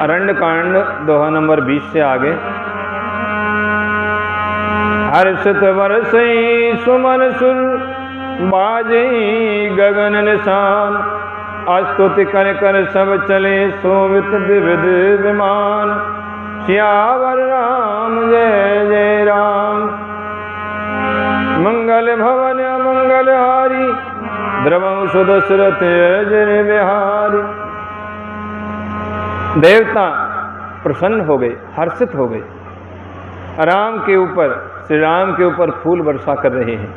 अरण्य कांड दोहा नंबर 20 से आगे। हर्षित बरसई सुमन सुर बाजे गगन निशान, स्तुति कर कर सब चले शोभित विविध विमान। सियावर राम जय जय राम, मंगल भवन अमंगल हारी, द्रवं सुदशरथ जय बिहारी। देवता प्रसन्न हो गए, हर्षित हो गए। राम के ऊपर, श्री राम के ऊपर फूल वर्षा कर रहे हैं।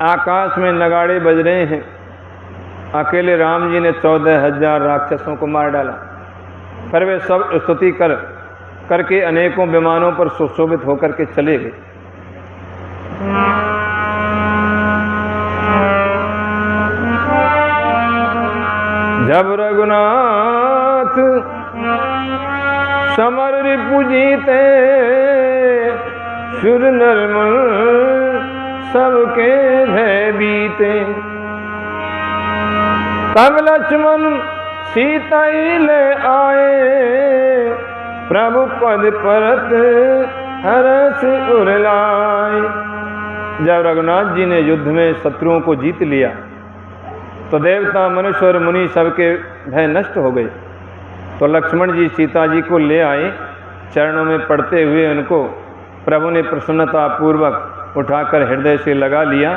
आकाश में नगाड़े बज रहे हैं। अकेले राम जी ने 14,000 राक्षसों को मार डाला, पर वे सब स्तुति करके अनेकों विमानों पर सुशोभित होकर के चले गए। जब रघुनाथ समर रिपु जीते, सुर नरमल सबके भय बीते। तब लक्ष्मण सीता ले आए, प्रभु पद परत हरस उरलाए। जब रघुनाथ जी ने युद्ध में शत्रुओं को जीत लिया तो देवता मनुष्य और मुनि सबके भय नष्ट हो गए। तो लक्ष्मण जी सीता जी को ले आए, चरणों में पड़ते हुए उनको प्रभु ने प्रसन्नता पूर्वक उठाकर हृदय से लगा लिया।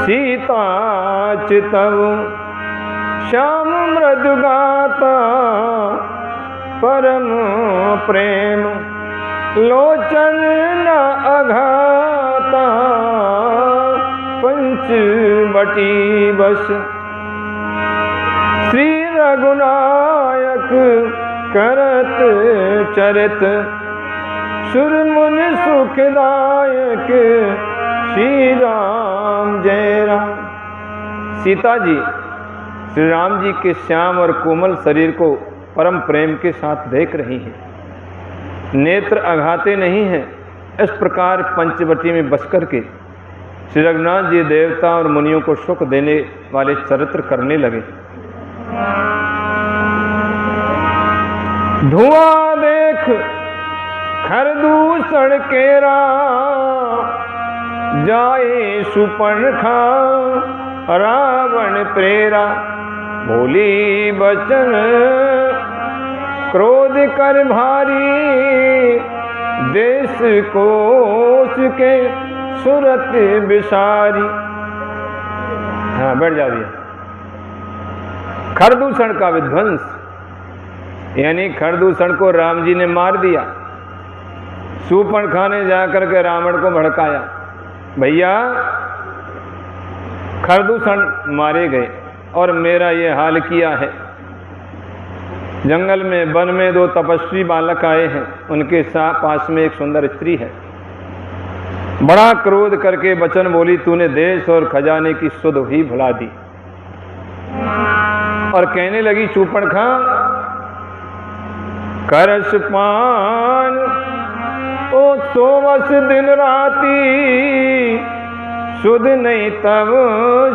सीता चितव श्याम मृदु गाता, परम प्रेम लोचन न अघाता। पंचवटी बस श्री रघुनायक करत चरित, सुर मुन सुखदायक श्री राम जय राम। सीता जी श्री राम जी के श्याम और कोमल शरीर को परम प्रेम के साथ देख रही हैं, नेत्र अघाते नहीं हैं। इस प्रकार पंचवटी में बस करके श्री रघुनाथ जी देवता और मुनियों को सुख देने वाले चरित्र करने लगे। धुआं देख खरदूषण केरा, जाए सुपर्णखा रावण प्रेरा। बोली बचन क्रोध कर भारी, देश कोश के सुरत बिसारी। हाँ, बैठ जा दिया। खरदूषण का विध्वंस, यानी खरदूषण को राम जी ने मार दिया। शूर्पणखा ने जाकर के रावण को भड़काया, भैया खरदूषण मारे गए और मेरा ये हाल किया है। जंगल में वन में 2 तपस्वी बालक आए हैं, उनके पास में एक सुंदर स्त्री है। बड़ा क्रोध करके वचन बोली, तूने देश और खजाने की सुध ही भुला दी। और कहने लगी शूर्पणखा, करस पान ओ सोवस दिन राती, सुध नहीं तब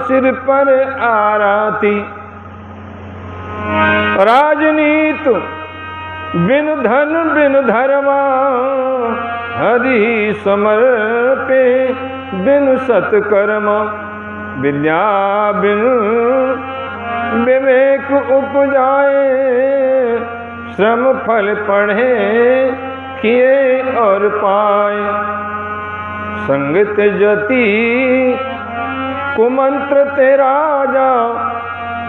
सिर पर आराती। राजनीत बिन धन बिन धर्मा, हरि समर्पे बिन सत्कर्मा। विद्या बिन विवेक उपजाए, श्रम फल पढ़े किए और पाए। संगत जति कुमंत्र ते राजा,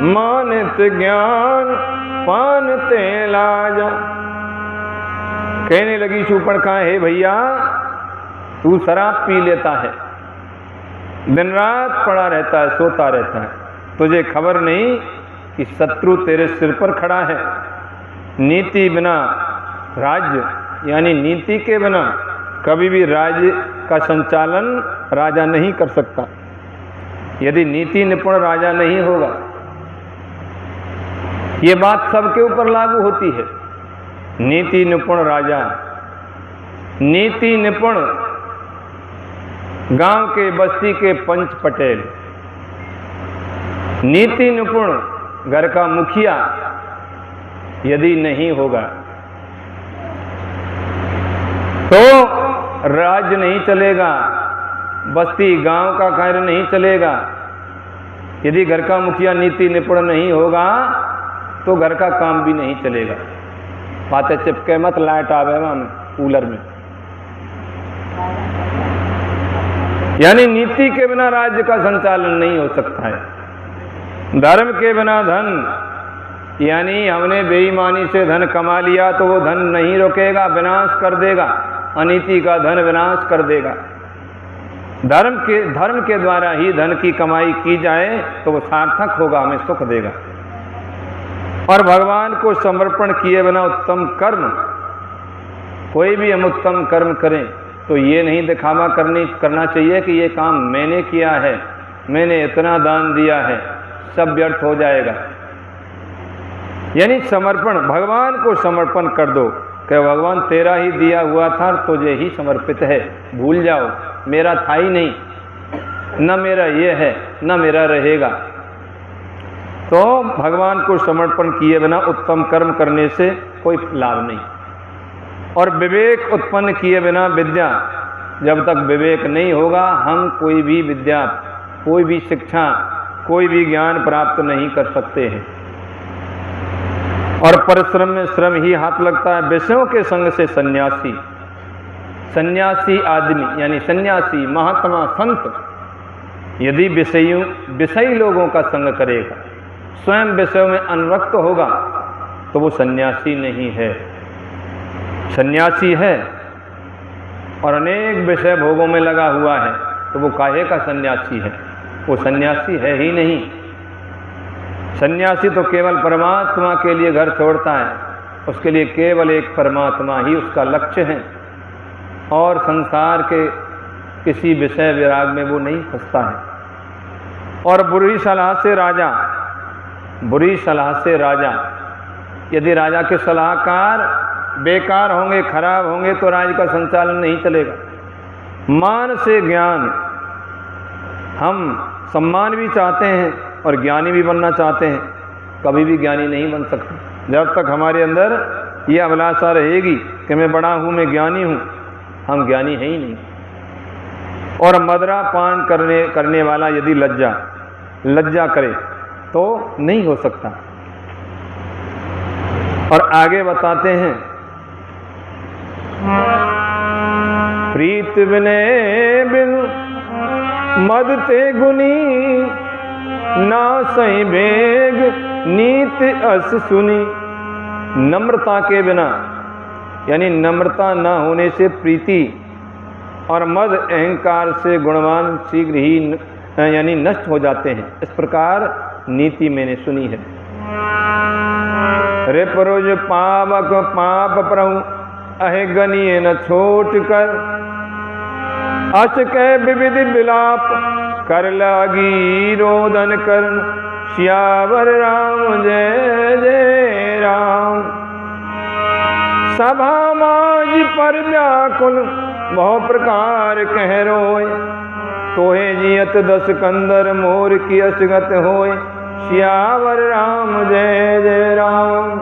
मानत ज्ञान पानते लाजा। कहने लगी शूर्पणखा, हे भैया तू शराब पी लेता है, दिन रात पड़ा रहता है, सोता रहता है, तुझे खबर नहीं कि शत्रु तेरे सिर पर खड़ा है। नीति बिना राज्य, यानी नीति के बिना कभी भी राज्य का संचालन राजा नहीं कर सकता। यदि नीति निपुण राजा नहीं होगा, ये बात सबके ऊपर लागू होती है। नीति निपुण राजा, नीति निपुण गांव के बस्ती के पंच पटेल, नीति निपुण घर का मुखिया यदि नहीं होगा तो राज्य नहीं चलेगा, बस्ती गांव का कार्य नहीं चलेगा। यदि घर का मुखिया नीति निपुण नहीं होगा तो घर का काम भी नहीं चलेगा। बातें चिपके मत, लाइट आवे वहां कूलर में। यानी नीति के बिना राज्य का संचालन नहीं हो सकता है। धर्म के बिना धन, यानी हमने बेईमानी से धन कमा लिया तो वो धन नहीं रुकेगा, विनाश कर देगा। अनीति का धन विनाश कर देगा। धर्म के द्वारा ही धन की कमाई की जाए तो वो सार्थक होगा, हमें सुख देगा। और भगवान को समर्पण किए बिना उत्तम कर्म, कोई भी हम उत्तम कर्म करें तो ये नहीं दिखावा करना चाहिए कि ये काम मैंने किया है, मैंने इतना दान दिया है, सब व्यर्थ हो जाएगा। यानी समर्पण, भगवान को समर्पण कर दो कि भगवान तेरा ही दिया हुआ था, तुझे ही समर्पित है, भूल जाओ, मेरा था ही नहीं, न मेरा ये है न मेरा रहेगा। तो भगवान को समर्पण किए बिना उत्तम कर्म करने से कोई लाभ नहीं। और विवेक उत्पन्न किए बिना विद्या, जब तक विवेक नहीं होगा हम कोई भी विद्या, कोई भी शिक्षा, कोई भी ज्ञान प्राप्त नहीं कर सकते हैं। और परिश्रम में श्रम ही हाथ लगता है। विषयों के संग से सन्यासी, सन्यासी आदमी यानी सन्यासी महात्मा संत यदि विषयी लोगों का संग करेगा, स्वयं विषयों में अनुरक्त होगा तो वो सन्यासी नहीं है। सन्यासी है और अनेक विषय भोगों में लगा हुआ है तो वो काहे का सन्यासी है? वो सन्यासी है ही नहीं। सन्यासी तो केवल परमात्मा के लिए घर छोड़ता है, उसके लिए केवल एक परमात्मा ही उसका लक्ष्य है और संसार के किसी विषय विराग में वो नहीं फंसता है। और बुरी सलाह से राजा, यदि राजा के सलाहकार बेकार होंगे, खराब होंगे तो राज्य का संचालन नहीं चलेगा। मान से ज्ञान, हम सम्मान भी चाहते हैं और ज्ञानी भी बनना चाहते हैं, कभी भी ज्ञानी नहीं बन सकते जब तक हमारे अंदर ये अभिलाषा रहेगी कि मैं बड़ा हूँ, मैं ज्ञानी हूँ, हम ज्ञानी है ही नहीं। और मदरा पान करने वाला यदि लज्जा करे तो नहीं हो सकता। और आगे बताते हैं, प्रीत विनय बिन मद ते गुनी, ना सही बेग नीत अस सुनी। नम्रता के बिना यानी नम्रता न होने से प्रीति और मद अहंकार से गुणवान शीघ्र ही यानी नष्ट हो जाते हैं। इस प्रकार नीति मैंने सुनी है। रे परोज पावक पाप प्रभु अहे गनिए न छोट कर, अस कह विविध विलाप कर लागी रोदन करण। सियावर राम जय जय राम। सभा माज पर व्याकुल बहु प्रकार कह रोय, तोहे जियत दस कंदर मोर की असगत होय। सियावर राम जय जय राम।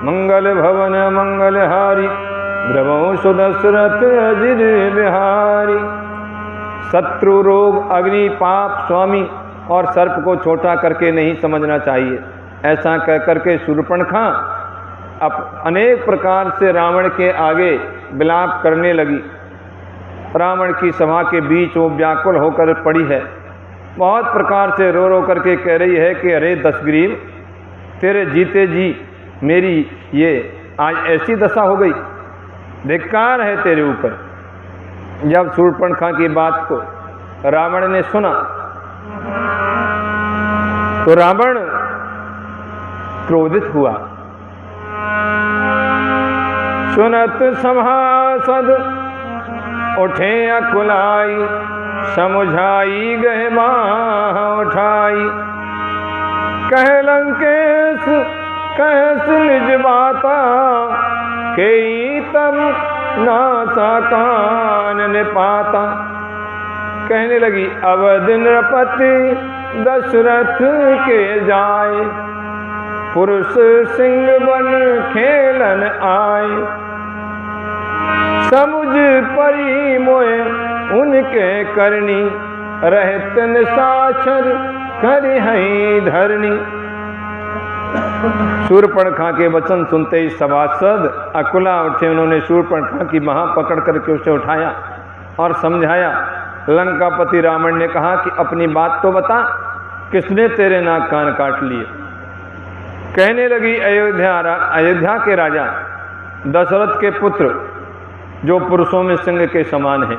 मंगल भवन मंगलहारी, ब्रह्मो सुदशरथ अजिर बिहारी। शत्रु रोग अग्नि पाप स्वामी और सर्प को छोटा करके नहीं समझना चाहिए। ऐसा कह करके शूर्पणखा अब अनेक प्रकार से रावण के आगे विलाप करने लगी। रावण की सभा के बीच वो व्याकुल होकर पड़ी है, बहुत प्रकार से रो रो करके कह रही है कि अरे दशग्रीव, तेरे जीते जी मेरी ये आज ऐसी दशा हो गई, धिक्कार है तेरे ऊपर। जब शूर्पणखा की बात को रावण ने सुना तो रावण क्रोधित हुआ। सुनत सभासद उठे अकुलाई, समुझाई गए बाह उठाई। कह लंकेश कहस निज बाता, के तब नासा कान ने पाता। कहने लगी अवध नृपति दशरथ के जाए, पुरुष सिंह बन खेलन आए। समुझ परी मोए उनके करनी, रहत निशाचर करि हई धरनी। शूर्पणखा के वचन सुनते ही सभासद अकुला उठे। उन्होंने शूर्पणखा की बाह पकड़ करके उसे उठाया और समझाया। लंकापति रावण ने कहा कि अपनी बात तो बता, किसने तेरे नाक कान काट लिए? कहने लगी, अयोध्या के राजा दशरथ के पुत्र, जो पुरुषों में सिंह के समान हैं,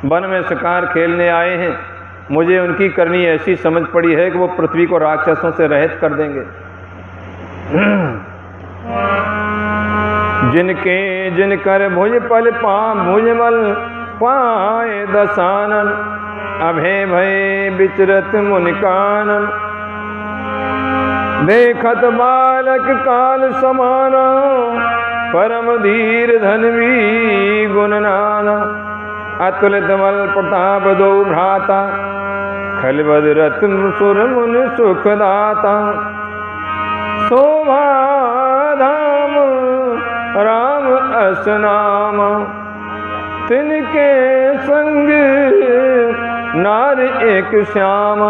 वन में शिकार खेलने आए हैं। मुझे उनकी करनी ऐसी समझ पड़ी है कि वो पृथ्वी को राक्षसों से रहित कर देंगे। जिनके जिनकर भुजपल भुजमल पाए दसानन, अभय भय विचरत मुनिकानन। देखत बालक काल समाना, परम धीर धनवी गुणनाना। अतुलित बल प्रताप दो भ्राता, खलबद रत्न सुर मुन सुखदाता। शोभा धाम राम असनाम, तिनके संग नार एक श्याम।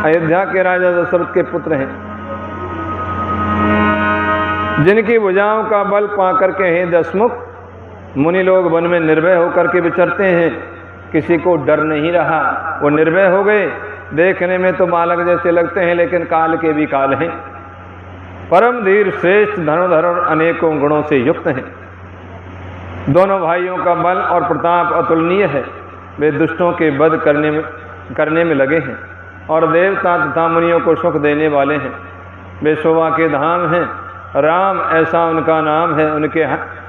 अयोध्या के राजा दशरथ के पुत्र हैं, जिनकी भुजाओं का बल पाकर के हे दशमुख मुनि लोग वन में निर्भय होकर के विचरते हैं। किसी को डर नहीं रहा, वो निर्भय हो गए। देखने में तो बालक जैसे लगते हैं, लेकिन काल के भी काल हैं। परम धीर, श्रेष्ठ, धनुधर और अनेकों गुणों से युक्त हैं। दोनों भाइयों का बल और प्रताप अतुलनीय है। वे दुष्टों के वध करने में लगे हैं और देवता तथा मुनियों को सुख देने वाले हैं। वे शोभा के धाम हैं। राम ऐसा उनका नाम है।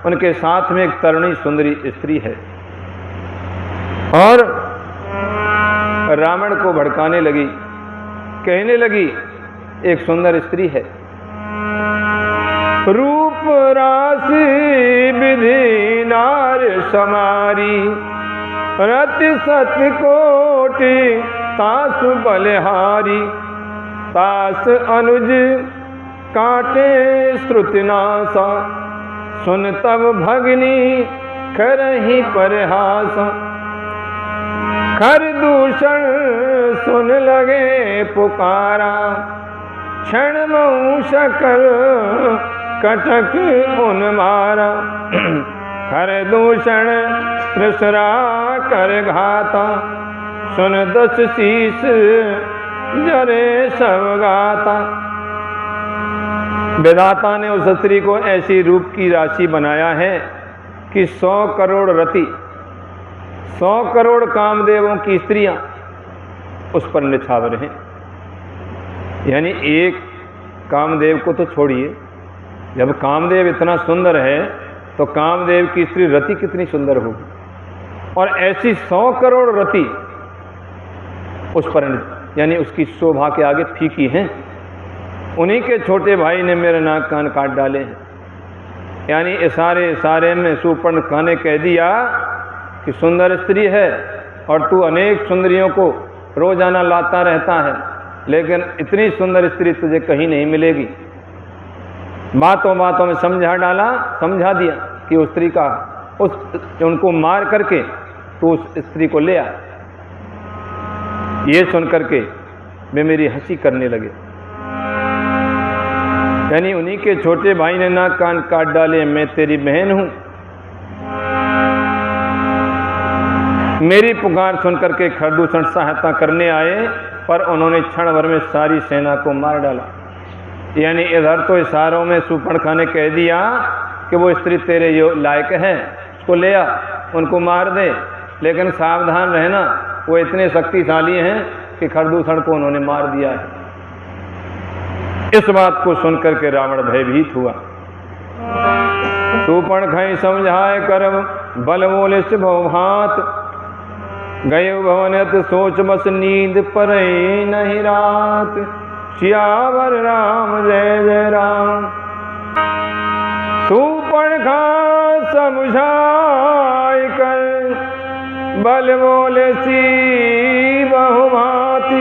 उनके साथ में एक तरुणी सुंदरी स्त्री है। और रावण को भड़काने लगी, कहने लगी, एक सुंदर स्त्री है, रूप राशि विधि नार समारी। रति सत्य कोटि तासु बलिहारी। तास अनुज काटे श्रुतिनासा। सुन तब भगनी करही परिहास। खर दूषण सुन लगे पुकारा। क्षण मऊ सकल कटक उन मारा। खर दूषण त्रिसरा कर घाता। सुन दस शीस जरे सब गाता। विधाता ने उस स्त्री को ऐसी रूप की राशि बनाया है कि 100 करोड़ रति, 100 करोड़ कामदेवों की स्त्रियां उस पर निछावर हैं। यानी एक कामदेव को तो छोड़िए, जब कामदेव इतना सुंदर है तो कामदेव की स्त्री रति कितनी सुंदर होगी। और ऐसी 100 करोड़ रति उस पर, यानी उसकी शोभा के आगे फीकी हैं। उन्हीं के छोटे भाई ने मेरे नाक कान काट डाले हैं। यानी इशारे में शूर्पणखा ने कह दिया कि सुंदर स्त्री है और तू अनेक सुंदरियों को रोजाना लाता रहता है, लेकिन इतनी सुंदर स्त्री तुझे कहीं नहीं मिलेगी। बातों बातों में समझा दिया कि उस स्त्री का उनको मार करके तो उस स्त्री को ले आ। ये सुन करके वे मेरी हंसी करने लगे। यानी उन्हीं के छोटे भाई ने नाक कान काट डाले। मैं तेरी बहन हूं। मेरी पुकार सुन करके खरदूषण सहायता करने आए, पर उन्होंने क्षण भर में सारी सेना को मार डाला। यानी इधर तो इशारों में शूर्पणखा ने कह दिया कि वो स्त्री तेरे लायक है, उसको ले आ, उनको मार दे, लेकिन सावधान रहना, वो इतने शक्तिशाली हैं कि खरदूषण को उन्होंने मार दिया है। इस बात को सुनकर के रावण भयभीत हुआ। शूर्पणखा समझाए करम बल बोले भात। गए भवनत सोच बस नींद पर नहीं रात। सियावर राम जय जय राम। शूर्पणखा समझाए कर बल बोले सी बहुभाति।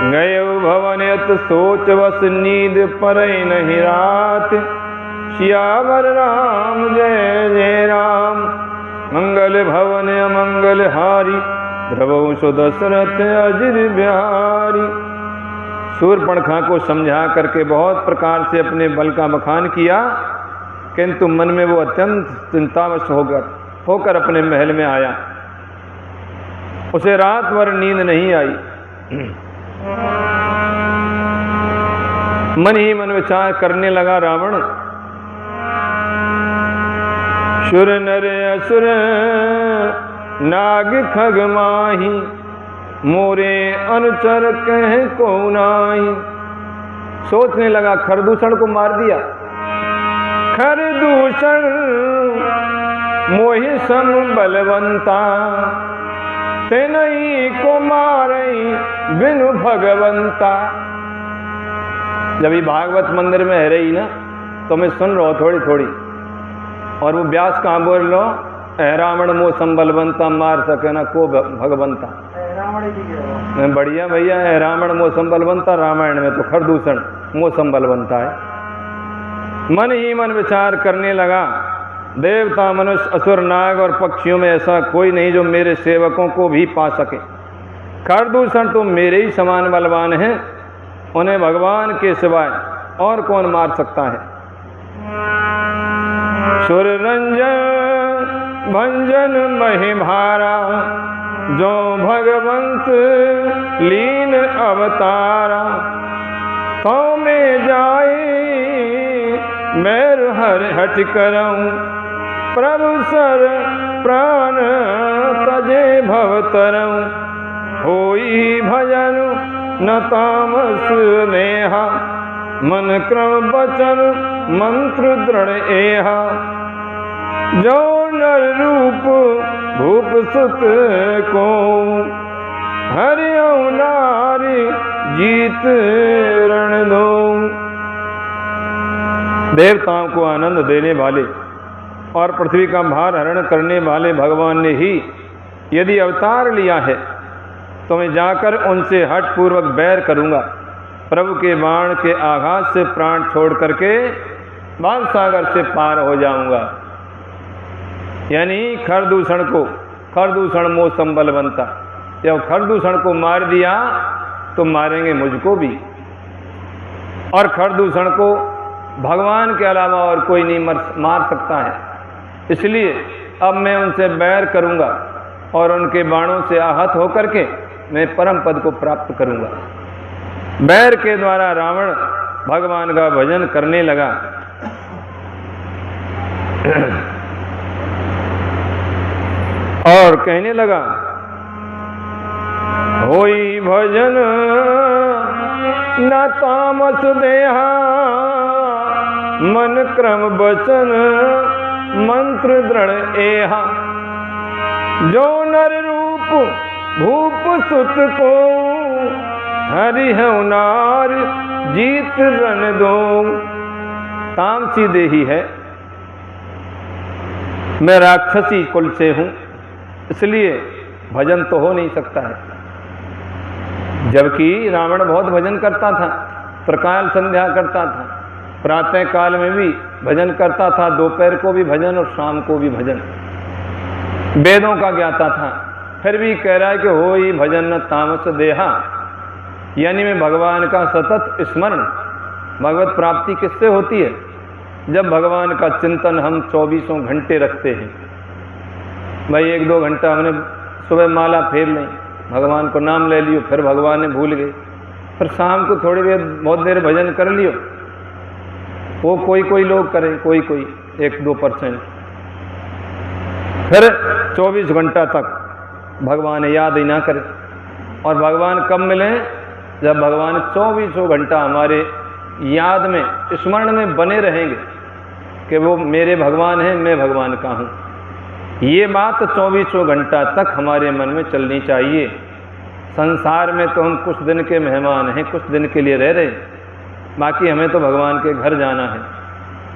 गयो भवनयत सोच बस नींद परई नहीं रात। सियावर राम जय जय राम। मंगल भवन अमंगल हारी। द्रवहु सो दशरथ अजिर बिहारी। शूर्पणखा को समझा करके बहुत प्रकार से अपने बल का बखान किया, किंतु मन में वो अत्यंत चिंतावश होकर अपने महल में आया। उसे रात भर नींद नहीं आई। मन ही मन विचार करने लगा रावण, शुर नर असुर नाग खग माही। मोरे अनुचर कह को नाही। सोचने लगा खरदूषण को मार दिया। खरदूषण मोहि सम बलवंता। तेनई को मारई बिनु भगवंता। जब ये भागवत मंदिर में है रही ना, तो मैं सुन रहा हूँ थोड़ी थोड़ी, और वो व्यास कहाँ बोल रहा हूँ, रावण मोह संबलवंता मार सके ना को भगवंता। मैं बढ़िया भैया है, रावण मोह संबलवंता रामायण में तो खरदूषण मोह संबलवंता है। मन ही मन विचार करने लगा, देवता मनुष्य असुर नाग और पक्षियों में ऐसा कोई नहीं जो मेरे सेवकों को भी पा सके। खरदूषण तो मेरे ही समान बलवान है, उन्हें भगवान के सिवाय और कौन मार सकता है। सुर रंजन भंजन महिभारा। जो भगवंत लीन अवतारा। तो में जाए मैर हर हट करऊं। प्रभु सर प्राण तजे भवतरऊं। होई भजन न तामस नेहा। मन क्रम वचन मंत्र दृढ़ एहा। जो नर रूप भूप सुत को। हरिओ नारी जीत रण दो। देवताओं को आनंद देने वाले और पृथ्वी का भार हरण करने वाले भगवान ने ही यदि अवतार लिया है, तो मैं जाकर उनसे हठ पूर्वक बैर करूंगा। प्रभु के बाण के आघात से प्राण छोड़ करके बाण सागर से पार हो जाऊंगा। यानी खरदूषण मोह संबलवंता। जब खरदूषण को मार दिया तो मारेंगे मुझको भी, और खरदूषण को भगवान के अलावा और कोई नहीं मार सकता है। इसलिए अब मैं उनसे बैर करूंगा और उनके बाणों से आहत होकर के मैं परम पद को प्राप्त करूंगा। बैर के द्वारा रावण भगवान का भजन करने लगा। और कहने लगा, होई भजन न तामस देहा। मन क्रम वचन मंत्र दृढ़ एहा। जो नर रूप भूप सुत को। हरिहु नार जीत रण दो। तामसी देही है, मैं राक्षसी कुल से हूं, इसलिए भजन तो हो नहीं सकता है। जबकि रावण बहुत भजन करता था, प्रकाल संध्या करता था, प्रातः काल में भी भजन करता था, दोपहर को भी भजन और शाम को भी भजन, वेदों का ज्ञाता था। फिर भी कह रहा है कि हो ही भजन न तामस देहा। यानी मैं भगवान का सतत स्मरण, भगवत प्राप्ति किससे होती है? जब भगवान का चिंतन हम 24 घंटे रखते हैं। भाई 1-2 घंटा हमने सुबह माला फेर लें, भगवान को नाम ले लियो, फिर भगवान ने भूल गए, फिर शाम को थोड़ी देर बहुत देर भजन कर लियो। वो कोई लोग करें, कोई 1-2%। फिर 24 घंटा तक भगवान याद ही ना करें। और भगवान कब मिले? जब भगवान 24 घंटा हमारे याद में, स्मरण में बने रहेंगे कि वो मेरे भगवान हैं, मैं भगवान का हूँ। ये बात 24 घंटा तक हमारे मन में चलनी चाहिए। संसार में तो हम कुछ दिन के मेहमान हैं, कुछ दिन के लिए रह रहे हैं, बाकी हमें तो भगवान के घर जाना है।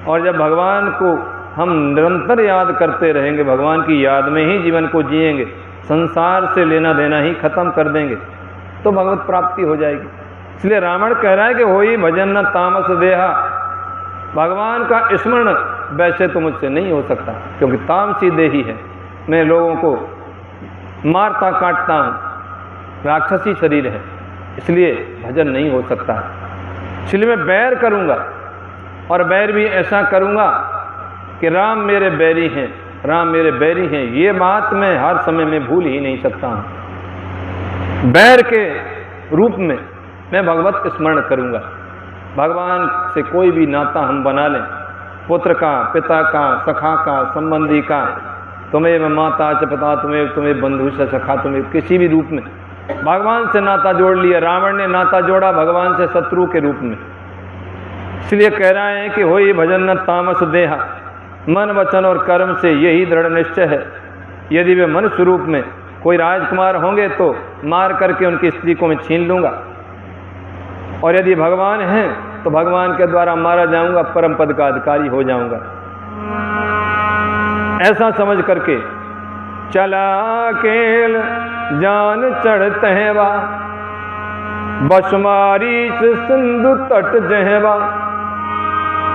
और जब भगवान को हम निरंतर याद करते रहेंगे, भगवान की याद में ही जीवन को जिएंगे, संसार से लेना देना ही खत्म कर देंगे, तो भगवत प्राप्ति हो जाएगी। इसलिए रावण कह रहा है कि होई भजन न तामस देहा, भगवान का स्मरण वैसे तो मुझसे नहीं हो सकता, क्योंकि तामसी देही है, मैं लोगों को मारता काटता हूँ, राक्षसी शरीर है, इसलिए भजन नहीं हो सकता। इसलिए मैं बैर करूँगा, और बैर भी ऐसा करूँगा कि राम मेरे बैरी हैं, राम मेरे बैरी हैं, ये बात मैं हर समय में भूल ही नहीं सकता हूँ। बैर के रूप में मैं भगवत स्मरण करूँगा। भगवान से कोई भी नाता हम बना लें, पुत्र का, पिता का, सखा का, संबंधी का, तुम्हें माता च पिता, तुम्हें बंधु से सखा, तुम्हें किसी भी रूप में भगवान से नाता जोड़ लिया। रावण ने नाता जोड़ा भगवान से शत्रु के रूप में। इसलिए कह रहा है कि होई भजन न तामस देहा, मन वचन और कर्म से यही दृढ़ निश्चय है। यदि वे मनुष्य रूप में कोई राजकुमार होंगे तो मार करके उनकी स्त्री को मैं छीन लूँगा, और यदि भगवान हैं तो भगवान के द्वारा मारा जाऊँगा, परम पद का अधिकारी हो जाऊँगा। ऐसा समझ करके चला अकेल जान चढ़ते हैं वा, बसुमारी से सिंधु तट जहवा,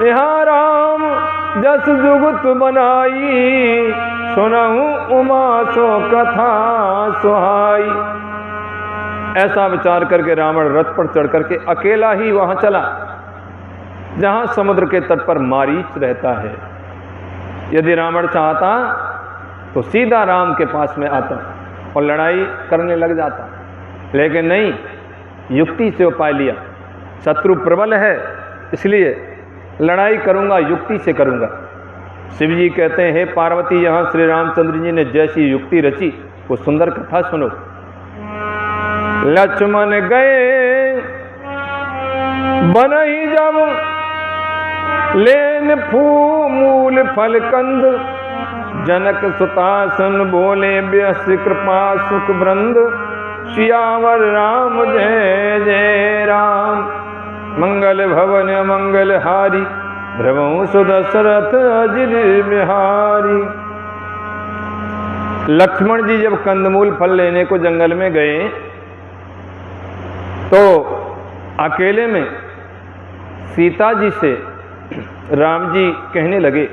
यहाँ राम जस जुगत बनाई, सुनहु उमा सो कथा सुहाई। ऐसा विचार करके रावण रथ पर चढ़ करके अकेला ही वहां चला जहां समुद्र के तट पर मारीच रहता है। यदि रावण चाहता तो सीधा राम के पास में आता और लड़ाई करने लग जाता, लेकिन नहीं, युक्ति से उपाय लिया। शत्रु प्रबल है, इसलिए लड़ाई करूंगा, युक्ति से करूंगा। शिव जी कहते हैं, हे पार्वती, यहाँ श्री रामचंद्र जी ने जैसी युक्ति रची वो सुंदर कथा सुनो। लक्ष्मण गए बनहि जब लेन मूल फल कंद, जनक सुतासन बोले व्यस कृपा सुख वृंद, सियावर राम जय जय राम, मंगल भवन मंगल हारी, भ्रमौ सुदशरथ अजिर बिहारी। लक्ष्मण जी जब कंदमूल फल लेने को जंगल में गए तो अकेले में सीता जी से राम जी कहने लगे,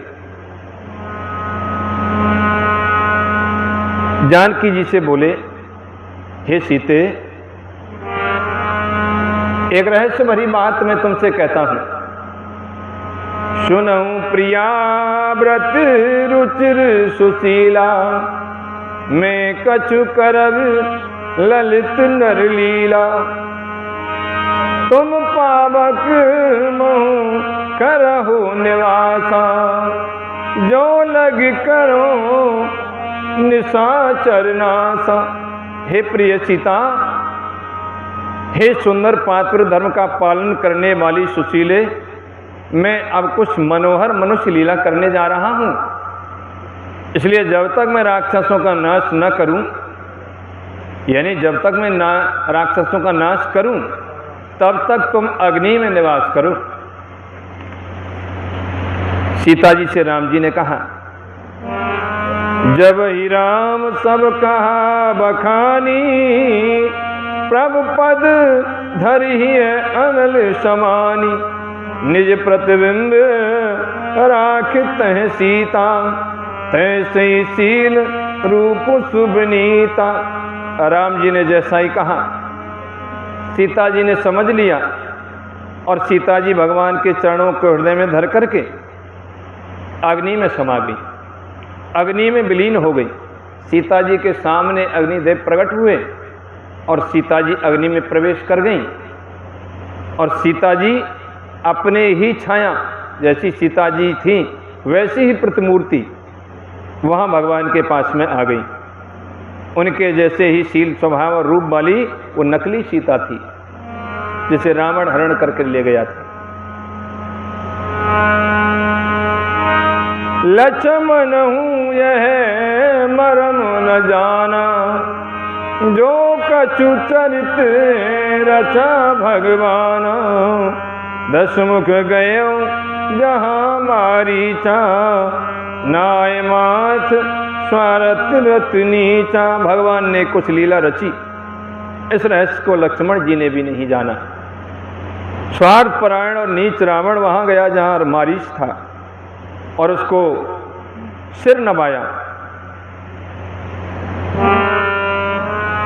जानकी जी से बोले, हे सीते, एक रहस्य भरी बात मैं तुमसे कहता हूं। सुनऊं प्रिया व्रत रुचिर सुशीला, मैं कछु करब ललित नर लीला, तुम पावक महु करहु निवासा, जो लग करो निशाचर नासा। हे प्रिय सीता, हे सुंदर पात्र धर्म का पालन करने वाली सुशीले, मैं अब कुछ मनोहर मनुष्य लीला करने जा रहा हूं, इसलिए जब तक मैं राक्षसों का नाश न करूं, यानी जब तक मैं राक्षसों का नाश करूं, तब तक तुम अग्नि में निवास करो। सीता जी से राम जी ने कहा, जब ही राम सब कहा बखानी, प्रभु पद धरि है अनल समानी, निज प्रतिबिंब राखत है सीता, तैसे शील रूप शुभनीता। राम जी ने जैसा ही कहा सीता जी ने समझ लिया, और सीता जी भगवान के चरणों को हृदय में धर करके अग्नि में समा गई, अग्नि में विलीन हो गई। सीता जी के सामने अग्निदेव प्रकट हुए और सीता जी अग्नि में प्रवेश कर गईं, और सीता जी अपने ही छाया, जैसी सीता जी थी वैसी ही प्रतिमूर्ति वहाँ भगवान के पास में आ गई। उनके जैसे ही शील स्वभाव और रूप वाली वो नकली सीता थी जिसे रावण हरण करके ले गया था। लक्ष्मण हूँ यह मरम न जाना, जो कछु चरित रचा भगवाना, दशमुख गयो जहाँ मारीचा, नाय माथ स्वारथ रत नीचा। भगवान ने कुछ लीला रची, इस रहस्य को लक्ष्मण जी ने भी नहीं जाना। स्वार्थपरायण और नीच रावण वहां गया जहां मारीच था और उसको सिर नवाया।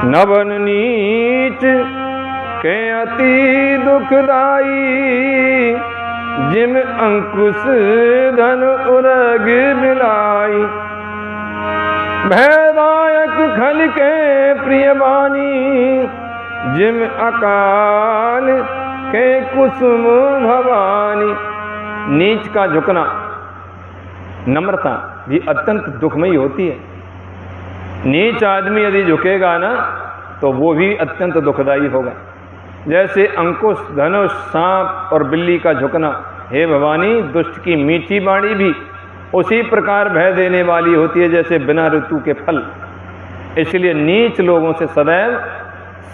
नवन नीच के अति दुखदाई, जिम अंकुश धन उरग मिलाई। भयदायक खल के प्रिय बानी, जिम अकाल के कुसुम भवानी। नीच का झुकना, नम्रता भी अत्यंत दुखमयी होती है। नीच आदमी यदि झुकेगा ना तो वो भी अत्यंत दुखदायी होगा। जैसे अंकुश, धनुष, सांप और बिल्ली का झुकना, हे भवानी दुष्ट की मीठी वाणी भी उसी प्रकार भय देने वाली होती है जैसे बिना ऋतु के फल। इसलिए नीच लोगों से सदैव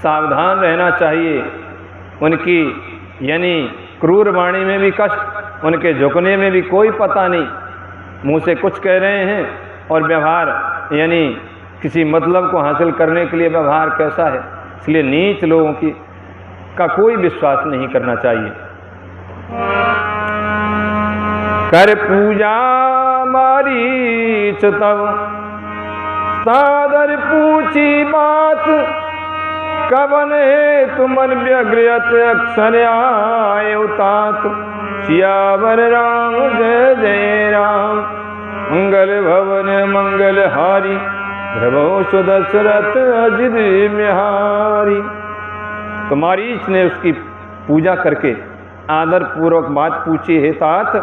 सावधान रहना चाहिए। उनकी यानी क्रूर वाणी में भी कष्ट, उनके झुकने में भी कोई पता नहीं, मुंह से कुछ कह रहे हैं और व्यवहार यानी किसी मतलब को हासिल करने के लिए व्यवहार कैसा है। इसलिए नीच लोगों की का कोई विश्वास नहीं करना चाहिए। कर पूजा मारीच तब, सादर पूछी बात, कवन है तुमन व्यग्रत अक्षर आए उतात। सियावर राम जय जय राम, मंगल भवन मंगल हारी, प्रभो सुदशरथ अजित बिहारी। तो मारीच ने उसकी पूजा करके आदर पूर्वक बात पूछी, हे तात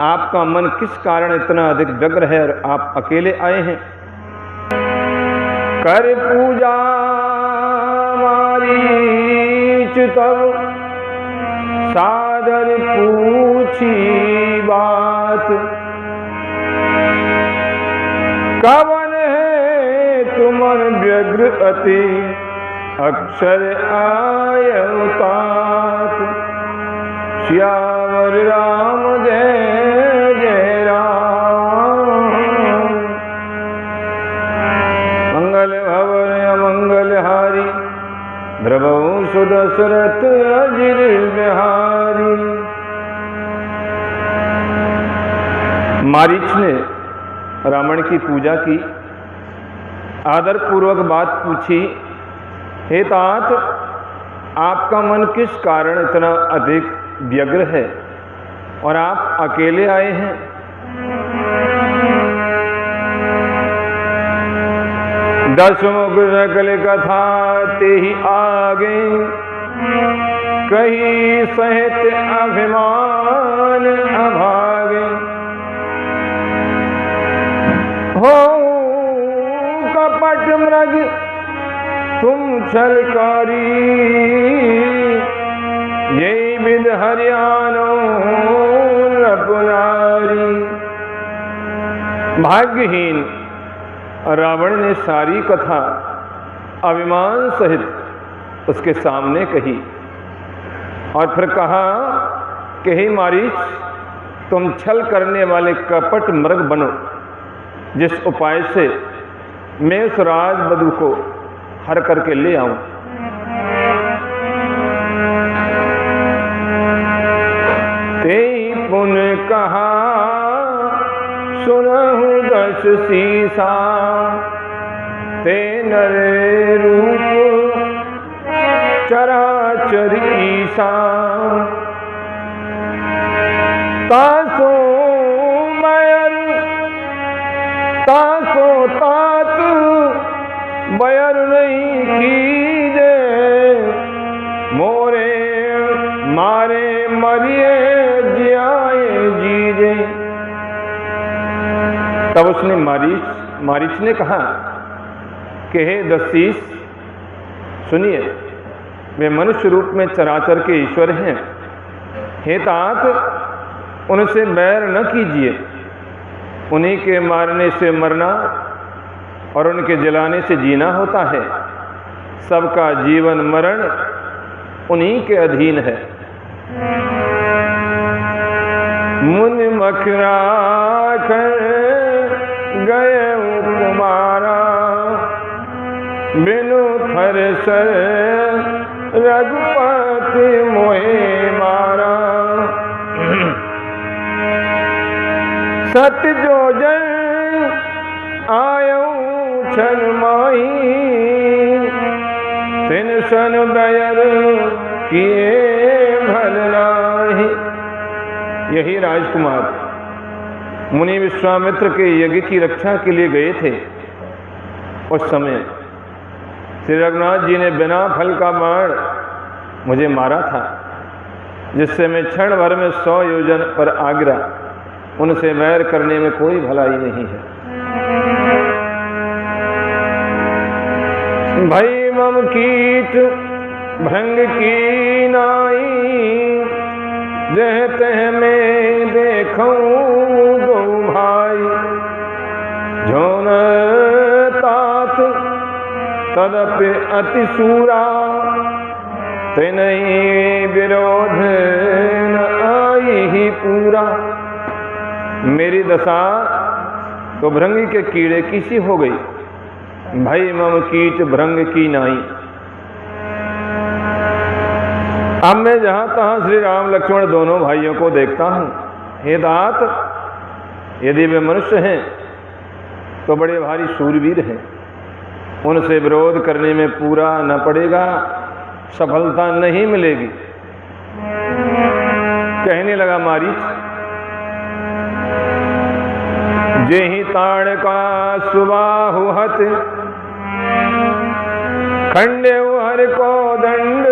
आपका मन किस कारण इतना अधिक व्यग्र है और आप अकेले आए हैं। कर पूजा मारीच तब, सादर पूछी बात, कवन है तुमन व्यग्र अति अक्षर आय तात। सियावर राम जय जय राम, मंगल भवन अमंगल हारी, द्रवौ सुदशरथ अजिर बिहारी। मारीच ने रावण की पूजा की, आदर पूर्वक बात पूछी, हे तात आपका मन किस कारण इतना अधिक व्यग्र है और आप अकेले आए हैं। दस मुख सकल कथा ते ही आगे, कही सहित अभिमान अभागे। हो कपट मृग तुम छलकारी, यही विद हरियाणो नपुनारी। भाग्यहीन रावण ने सारी कथा अभिमान सहित उसके सामने कही और फिर कहा कि हे मारीच तुम छल करने वाले कपट मृग बनो, जिस उपाय से मैं उस राजवधू को हर करके ले आऊं। ते पुन कहा सुनहु दस सीसा, ते नर रूप चराचर ईसा। तासो मयर तासो तात, बयर नहीं कीजे, मोरे मारे मरिए जियाए जीजे। तब उसने मारीच ने कहा कि हे दस्तीस सुनिए, वे मनुष्य रूप में चराचर के ईश्वर हैं। हे तात उनसे बैर न कीजिए, उन्हीं के मारने से मरना और उनके जलाने से जीना होता है। सबका जीवन मरण उन्हीं के अधीन है। मुनि मखरा कर गए कुमारा, बिनु थर सर रघुपति मोहे मारा। सत जो जन आयऊ छन माही, तिन सन बैर किए भल नाही। यही राजकुमार मुनि विश्वामित्र के यज्ञ की रक्षा के लिए गए थे। उस समय श्री रघुनाथ जी ने बिना फल का बाण मुझे मारा था, जिससे मैं क्षण भर में 100 योजन पर आ गिरा। उनसे वैर करने में कोई भलाई नहीं है। भई मम कीट भृंग की नाई, जह तह में देखूं दो भाई। जोन तात तदपि अति सूरा, तिनहि विरोध न आई ही पूरा। मेरी दशा तो भृंगी के कीड़े की सी हो गई। भई मम कीट भृंग की नाई। अब मैं जहां तहां श्री राम लक्ष्मण दोनों भाइयों को देखता हूं। हे तात, यदि वे मनुष्य हैं तो बड़े भारी शूरवीर हैं। उनसे विरोध करने में पूरा न पड़ेगा, सफलता नहीं मिलेगी। कहने लगा मारीच, जेहि ताड़ का सुबाहु हत, खंडे हर को दंड।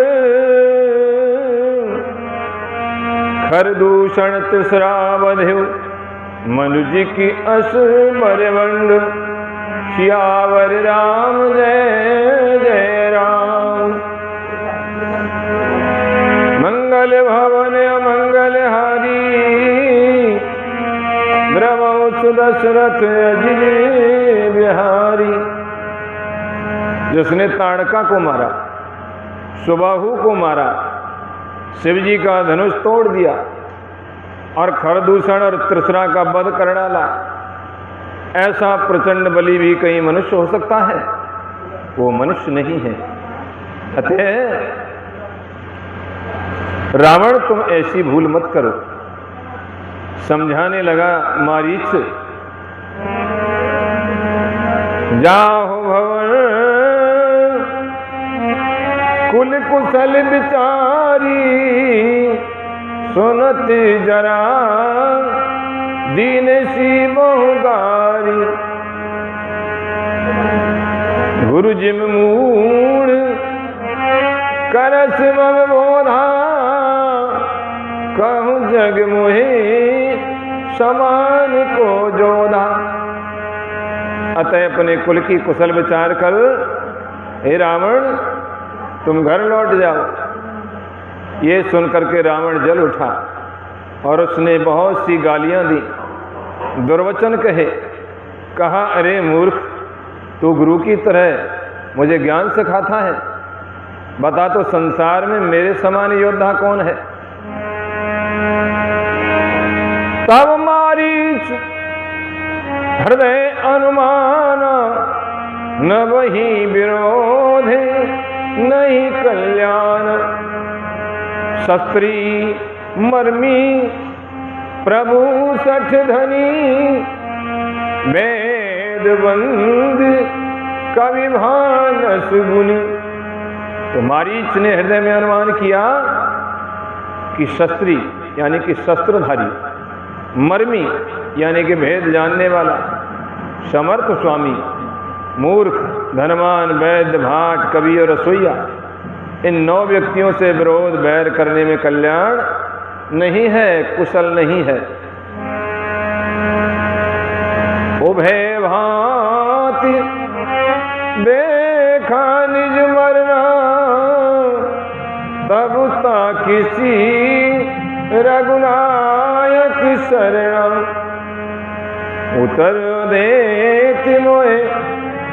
खरदूषण तिसरा बधु, मनुज की अस मरवंड। सियावर राम जय जय राम। मंगल भवन अमंगल हारी, ब्रह्म सुदशरथ अजय बिहारी। जिसने ताड़का को मारा, सुबाहु को मारा, शिव जी का धनुष तोड़ दिया और खरदूषण और त्रिसरा का वध कर डाला, ऐसा प्रचंड बली भी कहीं मनुष्य हो सकता है? वो मनुष्य नहीं है। अतः रावण, तुम ऐसी भूल मत करो। समझाने लगा मारीच, जाहो भवन कुल कुशल विचारी। सुनती जरा दीन सी बहुगारी। गुरु जिम मूड करस मम बोधा। कहूँ जग मोहे समान को जोधा। अतः अपने कुल की कुशल विचार कर हे रावण, तुम घर लौट जाओ। ये सुनकर के रावण जल उठा और उसने बहुत सी गालियां दी, दुर्वचन कहे। कहा, अरे मूर्ख, तू गुरु की तरह मुझे ज्ञान सिखाता है। बता तो संसार में मेरे समान योद्धा कौन है? तब मारीच हृदय अनुमान, न वही विरोध नहीं कल्याण। शस्त्री मर्मी प्रभु सठ धनी। वेद बंद कवि भानस गुनी। तो मारीच ने हृदय में अनुमान किया कि शस्त्री यानी कि शस्त्रधारी, मर्मी यानी कि भेद जानने वाला, समर्थ स्वामी, मूर्ख, धनवान, वैद्य, भाट, कवि और रसोईया, इन 9 व्यक्तियों से विरोध बैर करने में कल्याण नहीं है, कुशल नहीं है। उभय भांति देखा निज मरना। तब ता किसी रघुनायक शरण। उतर देति मोहे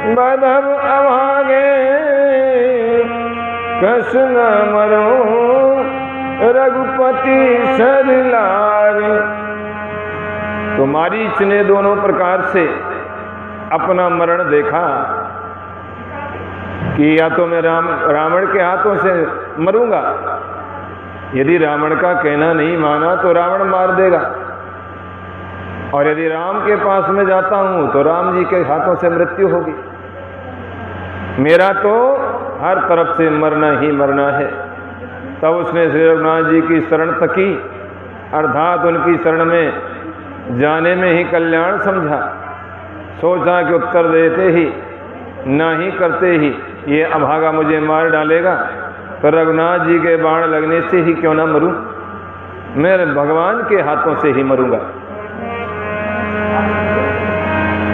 बधब अभागे। कस न मरो रघुपति सर लागे। तो मारीच ने दोनों प्रकार से अपना मरण देखा कि या तो मैं रावण के हाथों से मरूंगा, यदि रावण का कहना नहीं माना तो रावण मार देगा, और यदि राम के पास में जाता हूं तो राम जी के हाथों से मृत्यु होगी। मेरा तो हर तरफ से मरना ही मरना है। तब उसने श्री रघुनाथ जी की शरण तकी, अर्थात उनकी शरण में जाने में ही कल्याण समझा। सोचा कि उत्तर देते ही, ना ही करते ही ये अभागा मुझे मार डालेगा, तो रघुनाथ जी के बाण लगने से ही क्यों ना मरूं, मैं भगवान के हाथों से ही मरूंगा।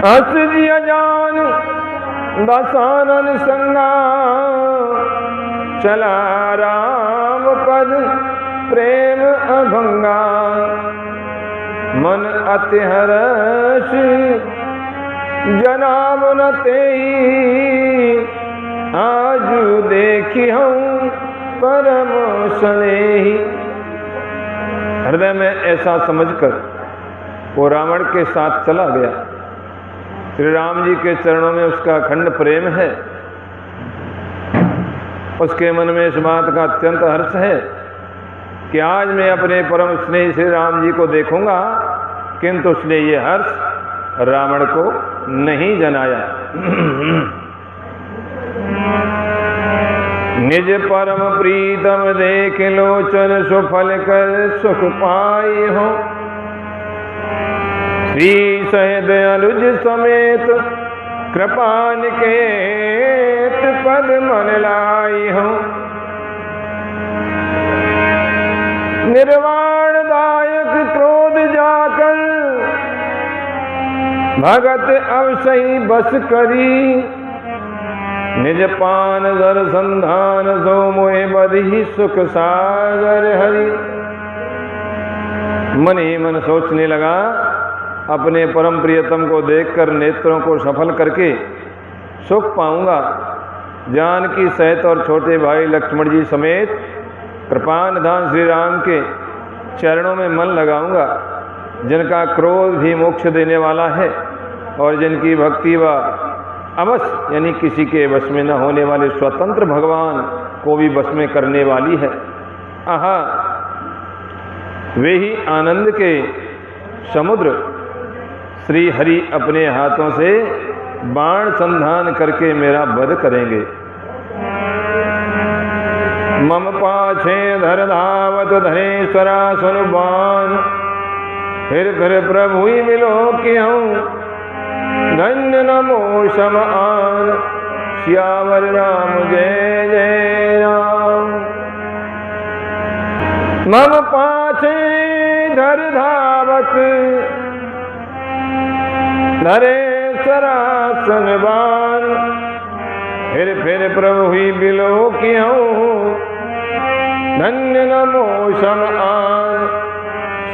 हस जिया जान दसानन संगा, चला राम पद प्रेम अभंगा। मन अति हर्ष जनाब न तेई, आजू देखी हूँ परम स्नेही। हृदय में ऐसा समझकर वो रावण के साथ चला गया। श्री राम जी के चरणों में उसका अखंड प्रेम है। उसके मन में इस बात का अत्यंत हर्ष है कि आज मैं अपने परम स्नेही श्री राम जी को देखूंगा, किंतु उसने ये हर्ष रावण को नहीं जनाया। निज परम प्रीतम देख लोचन, सुफल कर सुख पाई हो। श्री सहित अनुज समेत कृपा निकेत, पद मन लाई हो। निर्वाण दायक क्रोध जाकर, भगत अवसई बस करी। निज पान दर संधान, सो मोहि बधि सुख सागर हरि। मन ही मन सोचने लगा, अपने परम प्रियतम को देखकर नेत्रों को सफल करके सुख पाऊंगा। जानकी सहित और छोटे भाई लक्ष्मण जी समेत कृपा निधान श्री राम के चरणों में मन लगाऊंगा, जिनका क्रोध भी मोक्ष देने वाला है और जिनकी भक्ति व अवश्य यानी किसी के वश में न होने वाले स्वतंत्र भगवान को भी वश में करने वाली है। आहा, वे ही आनंद के समुद्र श्री हरि अपने हाथों से बाण संधान करके मेरा वध करेंगे। मम पाछे धर धावत धनेश्वरा सुन बाण, फिर प्रभु ही मिलो कि हूँ धन्य नमो समान। श्यावर राम जय जय राम। मम पाछे धर धावत धनेश्वरा सुन बाण, फिर प्रभु ही बिलो कि हूँ धन्य नमो समान।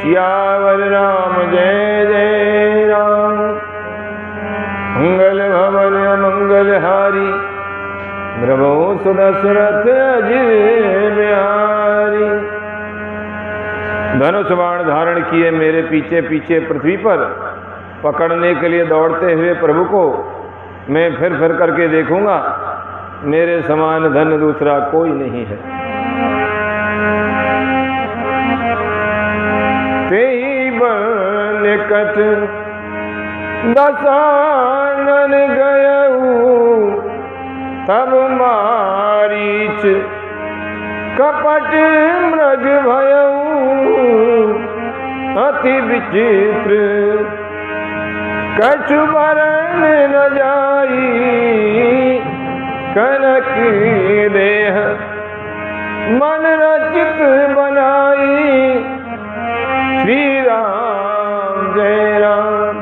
श्यावर राम जय जय राम। मंगल भवन मंगल हारी, प्रभो सुदशरथ अजिर बिहारी। धनुष बाण धारण किए मेरे पीछे पीछे पृथ्वी पर पकड़ने के लिए दौड़ते हुए प्रभु को मैं फिर करके देखूंगा, मेरे समान धन दूसरा कोई नहीं है। तेई बन निकट दसानन गयऊ, तब मारीच कपट मृग भयऊ। अति विचित्र कछु बरन न जाई, कनक देह मन रचित बनाई। श्री राम जय राम।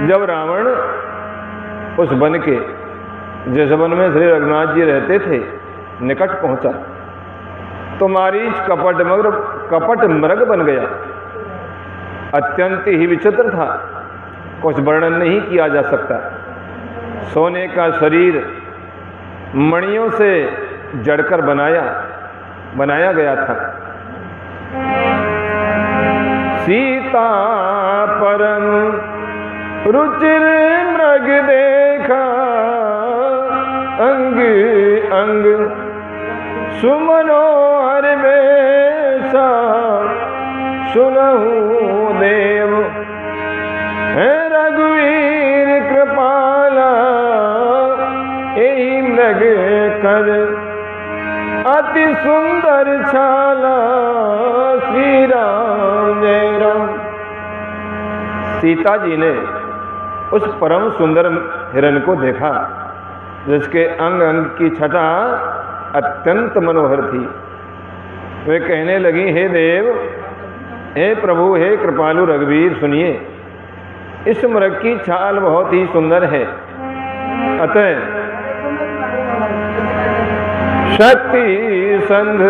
जब रावण उस वन के, जिस वन में श्री रघुनाथ जी रहते थे, निकट पहुंचा तो मारीच कपट मृग बन गया। अत्यंत ही विचित्र था, कुछ वर्णन नहीं किया जा सकता। सोने का शरीर मणियों से जड़कर बनाया गया था। सीता परम रुचिर मृग देखा, अंग अंग सुमनोहर बेसा। सुनहु देव अति सुंदर छाला श्री राम जय राम। सीता जी ने उस परम सुंदर हिरण को देखा जिसके अंग अंग की छटा अत्यंत मनोहर थी। वे कहने लगी, हे देव, हे प्रभु, हे कृपालु रघुवीर, सुनिए, इस मृग की छाल बहुत ही सुंदर है, अतः शक्ति संध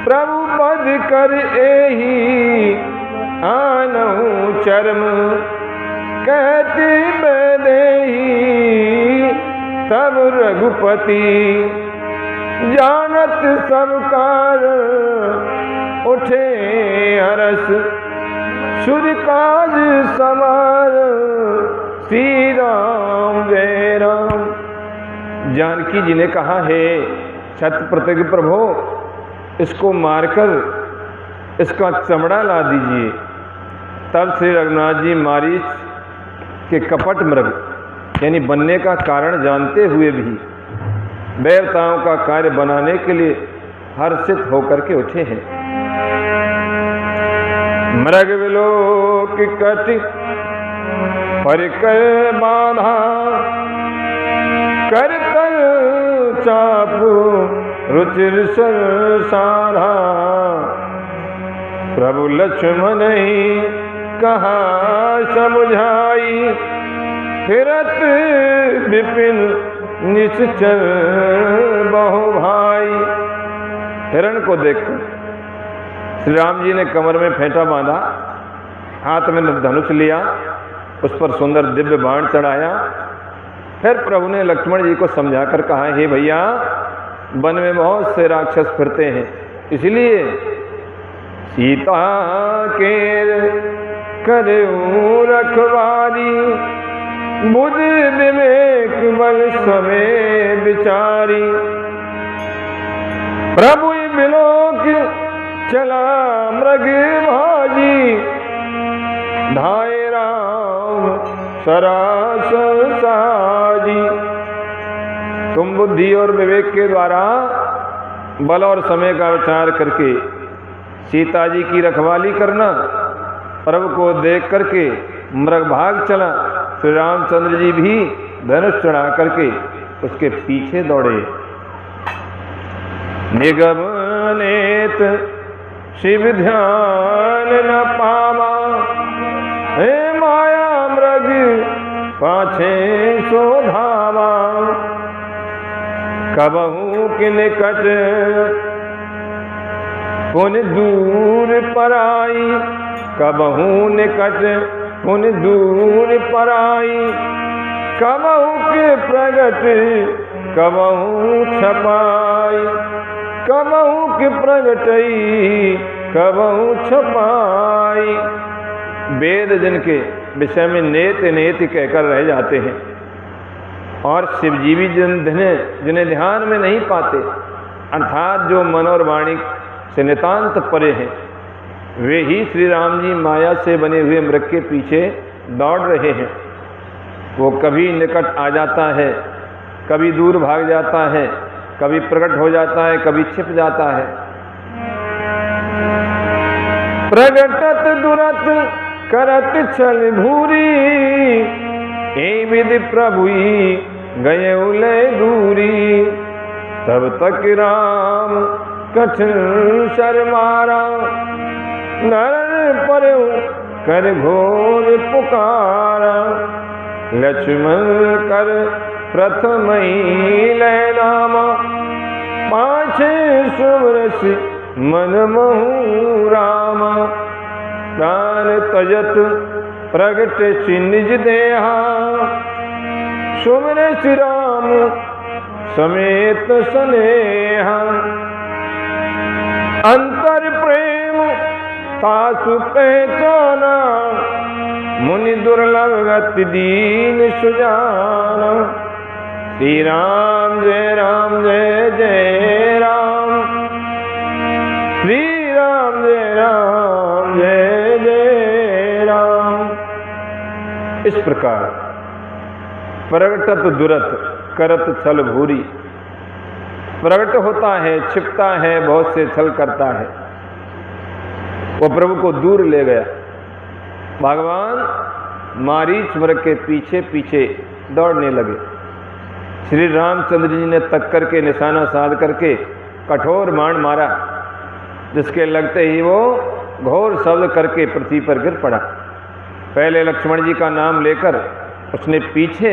प्रभु पद कर एही आनहु चरम कहती बेदेही। तब रघुपति जानत सब कार उठे हरस सुर काज समार श्री राम जय राम। जानकी जी ने कहा, हे छत्रप्रतिज्ञ प्रभु, इसको मारकर इसका चमड़ा ला दीजिए। तब श्री रघुनाथ जी मारीच के कपट मृग यानी बनने का कारण जानते हुए भी देवताओं का कार्य बनाने के लिए हर्षित होकर के उठे हैं। मृग विलोक कटि परिकर बाधा करतल चापू रुचिर साधा। प्रभु लक्ष्मण ही कहा समझाई फिरत विपिन निश्चल बहु भाई। हिरण को देखकर श्री राम जी ने कमर में फेंटा बांधा, हाथ में धनुष लिया, उस पर सुंदर दिव्य बाण चढ़ाया। फिर प्रभु ने लक्ष्मण जी को समझाकर कहा, हे भैया, वन में बहुत से राक्षस फिरते हैं, इसलिए सीता के करेऊ रखवारी बुद्धि विवेक बल समय विचारी। प्रभु बिलोक चला मृग भाजी धाय राम सरास साजी। तुम बुद्धि और विवेक के द्वारा बल और समय का विचार करके सीता जी की रखवाली करना। प्रभु को देख करके मृग भाग चला। श्री रामचंद्र जी भी धनुष चढ़ा करके उसके पीछे दौड़े। निगम नेत शिव ध्यान न पावा, हे माया मृग पाछे सो धावा। कबहू के निकट पुन दूर पराई, कबहू निकट पुन दूर पराई। कबहू के प्रगट कबहू छपाई, कबहू के प्रगटई कबहू छपाई। वेद जिनके विषय में नेत नेति कहकर रह जाते हैं और शिवजीवी जिन्हें ध्यान में नहीं पाते, अर्थात जो मन और वाणी से नितांत परे हैं, वे ही श्री राम जी माया से बने हुए मृग के पीछे दौड़ रहे हैं। वो कभी निकट आ जाता है, कभी दूर भाग जाता है, कभी प्रकट हो जाता है, कभी छिप जाता है। प्रगटत दुरत करत छल भूरी, ए विधि प्रभुई गए उले दूरी। तब तक राम कठिन शर्मारा, नर पर कर घोर पुकारा। लक्ष्मण कर प्रथम ही ले नामा, पाछे सुरस मन महु रामा। प्राण तजत प्रगट निज देहा, सुमर श्री राम समेत स्नेहा। अंतर प्रेम तासु पहचाना, मुनि दुर्लभ गति दीन सुजाना। श्री राम जय जय राम, श्री राम जय जय राम। इस प्रकार प्रगटत दुरत करत छल भूरी, प्रकट होता है, छिपता है, बहुत से छल करता है। वो प्रभु को दूर ले गया। भगवान मारीच मृग के पीछे पीछे दौड़ने लगे। श्री रामचंद्र जी ने तक करके निशाना साध करके कठोर बाण मारा, जिसके लगते ही वो घोर शब्द करके पृथ्वी पर गिर पड़ा। पहले लक्ष्मण जी का नाम लेकर उसने पीछे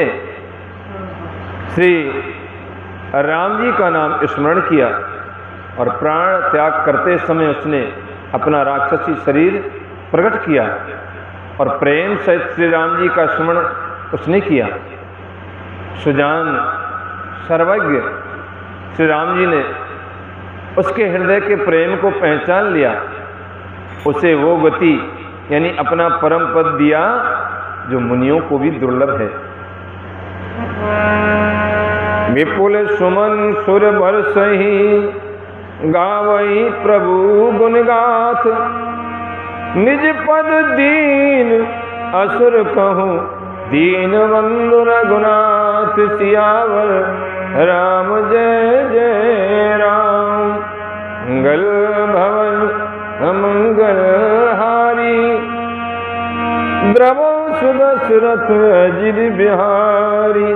श्री राम जी का नाम स्मरण किया और प्राण त्याग करते समय उसने अपना राक्षसी शरीर प्रकट किया और प्रेम सहित श्री राम जी का स्मरण उसने किया। सुजान सर्वज्ञ श्री राम जी ने उसके हृदय के प्रेम को पहचान लिया, उसे वो गति यानी अपना परम पद दिया जो मुनियों को भी दुर्लभ है। विपुल सुमन सुर बरसहि गावई प्रभु गुण गाथ, निज पद दीन असुर कहूँ दीन बंधु रघुनाथ। सियावर राम जय जय राम, मंगल भवन मंगल हारी, द्रवो सुदशरथ अजित बिहारी।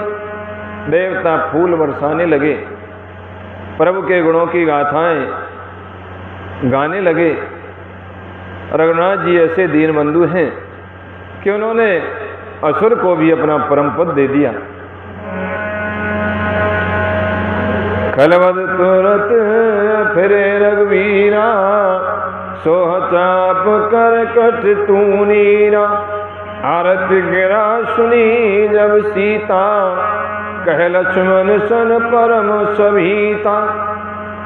देवता फूल बरसाने लगे, प्रभु के गुणों की गाथाएं गाने लगे। रघुनाथ जी ऐसे दीन बंधु हैं कि उन्होंने असुर को भी अपना परम पद दे दिया। खलवद तुरत फिरे रघुवीरा, सोह चाप कर कट तूनीरा। आरत गिरा सुनी जब सीता, कह लक्ष्मण सन परम सभीता।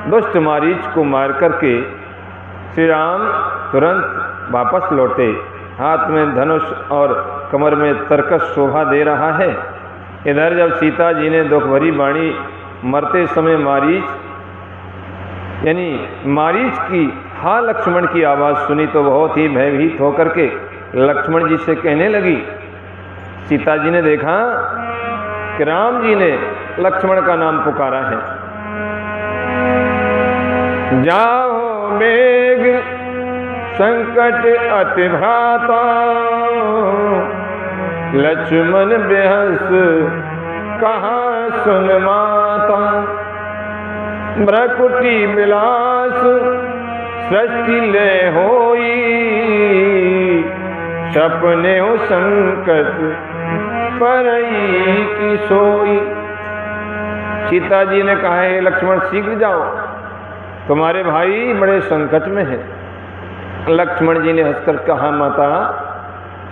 दुष्ट मारीच को मार करके श्री राम तुरंत वापस लौटे। हाथ में धनुष और कमर में तरकस शोभा दे रहा है। इधर जब सीता जी ने दुख भरी वाणी मरते समय मारीच यानी मारीच की हाँ लक्ष्मण की आवाज़ सुनी तो बहुत ही भयभीत होकर के लक्ष्मण जी से कहने लगी। सीता जी ने देखा कि राम जी ने लक्ष्मण का नाम पुकारा है। जाओ बेग संकट अति भ्राता, लक्ष्मण बेहस कहा सुन माता। भ्रकुटी विलास सृष्टि ले होई, सपने हो संकट परई की सोई। सीता जी ने कहा है लक्ष्मण शीघ्र जाओ, तुम्हारे भाई बड़े संकट में हैं। लक्ष्मण जी ने हंसकर कहा माता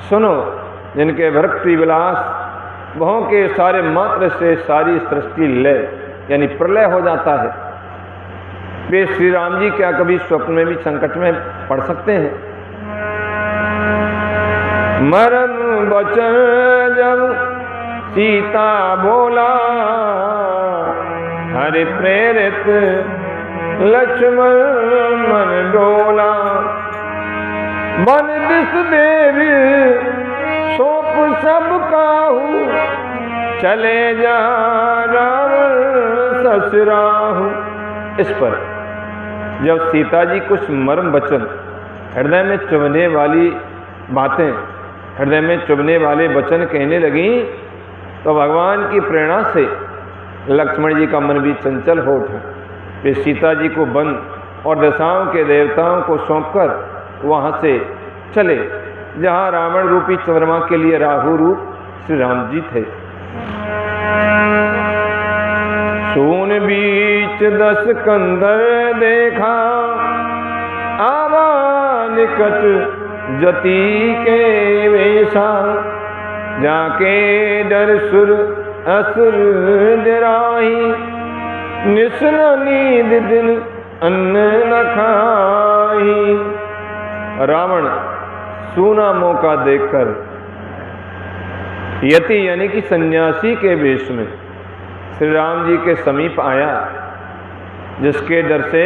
सुनो, जिनके भक्ति विलास वहों के सारे मात्र से सारी सृष्टि लय यानी प्रलय हो जाता है, वे श्री राम जी क्या कभी स्वप्न में भी संकट में पड़ सकते हैं। मरण वचन जब सीता बोला, हरि प्रेरित लक्ष्मण मन डोला। बन दिस देवी सौंप सब काहू, चले जा रावण ससुराहू। इस पर जब सीता जी कुछ मर्म वचन हृदय में चुभने वाली बातें, हृदय में चुभने वाले वचन कहने लगी, तो भगवान की प्रेरणा से लक्ष्मण जी का मन भी चंचल हो उठा। वे सीता जी को वन और दशाओं के देवताओं को सौंपकर वहाँ से चले जहाँ रावण रूपी चंद्रमा के लिए राहु रूप श्री राम जी थे। सून बीच 10 कंधर देखा, आवा निकट जति के वेशा। जाके डर सुर असुर डराही, निस्न नींद दिन अन्न न खाही। रावण सूना मौका देखकर यति यानी कि सन्यासी के वेश में श्री राम जी के समीप आया, जिसके डर से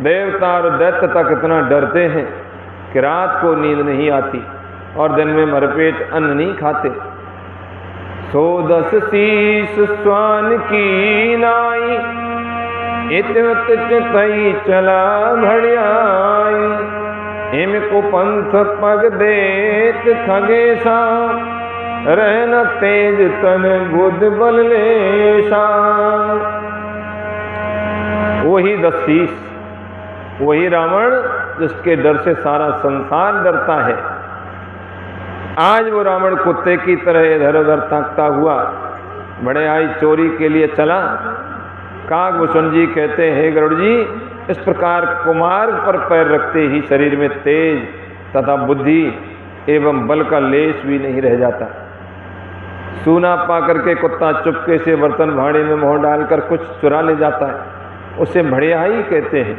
देवता और दैत्य तक इतना डरते हैं कि रात को नींद नहीं आती और दिन में भरपेट अन्न नहीं खाते। 110 शीस स्वान की नाई, इतवत चितई चला भड़ियाई, हिम को पंथ पग देत खगेसा, रहन तेज तन बुध बल लेसा। वही 10 शीश, वही रावण जिसके डर से सारा संसार डरता है, आज वो रावण कुत्ते की तरह इधर उधर ताकता हुआ बढ़ियाई चोरी के लिए चला। काकभूषण जी कहते हैं गरुड़ जी, इस प्रकार कुमार पर पैर रखते ही शरीर में तेज तथा बुद्धि एवं बल का लेश भी नहीं रह जाता। सूना पा करके कुत्ता चुपके से बर्तन भाड़े में मोहर डालकर कुछ चुरा ले जाता है, उसे बढ़ियाई कहते हैं।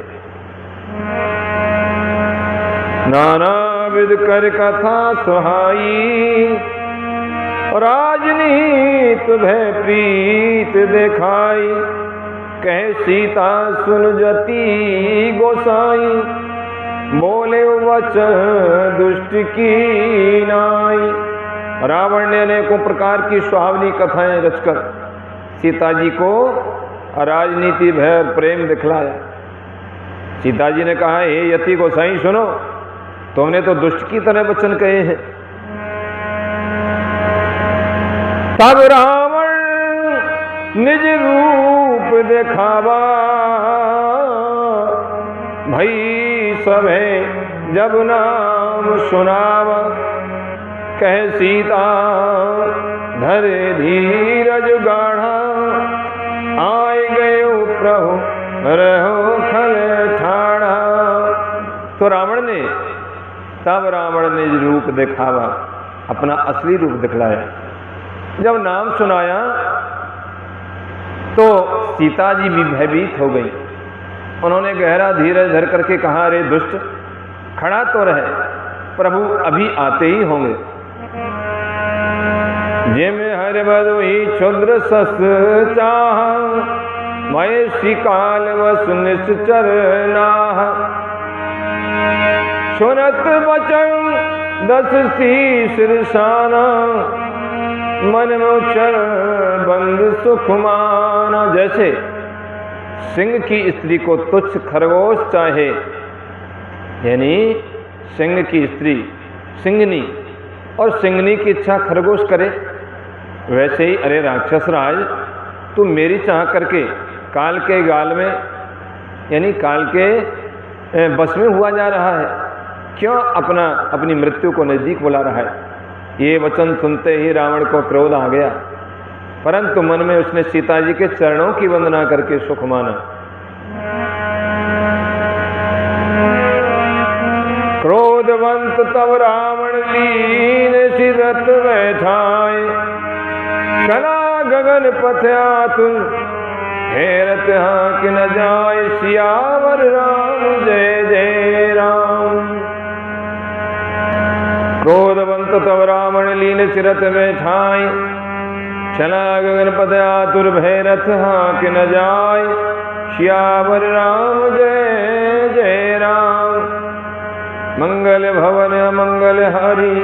नाना विध कर कथा सुहाई, राजनीत भय प्रीत देखाई, कह सीता सुन जती गोसाई, बोले वचन दुष्ट की नाई। रावण ने अनेकों प्रकार की सुहावनी कथाएं रचकर सीता जी को राजनीति भय और प्रेम दिखलाया। सीता जी ने कहा, हे यति गोसाई सुनो, तुमने तो दुष्ट की तरह वचन कहे हैं। तब रावण निज रूप दिखावा, भई सभे जब नाम सुनावा, कह सीता धरे धीरज गाढ़ा, आए गए प्रभु रहो खल ठाड़ा। तो तब रावण ने रूप दिखावा, अपना असली रूप दिखलाया। जब नाम सुनाया तो सीता जी भी भयभीत हो गई। उन्होंने गहरा धीरज धर करके कहा, अरे दुष्ट, खड़ा तो रहे, प्रभु अभी आते ही होंगे। जिम हर बधु ही क्षुद्र सस चाह, मैं शिकाल वस निश्चर नाह, सुनत वचन 10 शीश रिसाना, मन में चरण बंद सुख माना। जैसे सिंह की स्त्री को तुच्छ खरगोश चाहे, यानी सिंह की स्त्री सिंगनी और सिंगनी की इच्छा खरगोश करे, वैसे ही अरे राक्षस राज, तू मेरी चाह करके काल के गाल में यानी काल के बस में हुआ जा रहा है, क्यों अपनी मृत्यु को नजदीक बुला रहा है। ये वचन सुनते ही रावण को क्रोध आ गया, परंतु मन में उसने सीता जी के चरणों की वंदना करके सुख माना। क्रोधवंत तब रावण लीन सिरत बैठाए, चला गगन पथ आतुल, हेरत हाँक न जाए, सियावर राम जय जय राम। क्रोधवंत तब रावण लीन सिरत बैठाए, चला गगन पथ आतुर, भैरथ हाँक न जाए, सियावर राम जय जय राम। मंगल भवन मंगल हारी,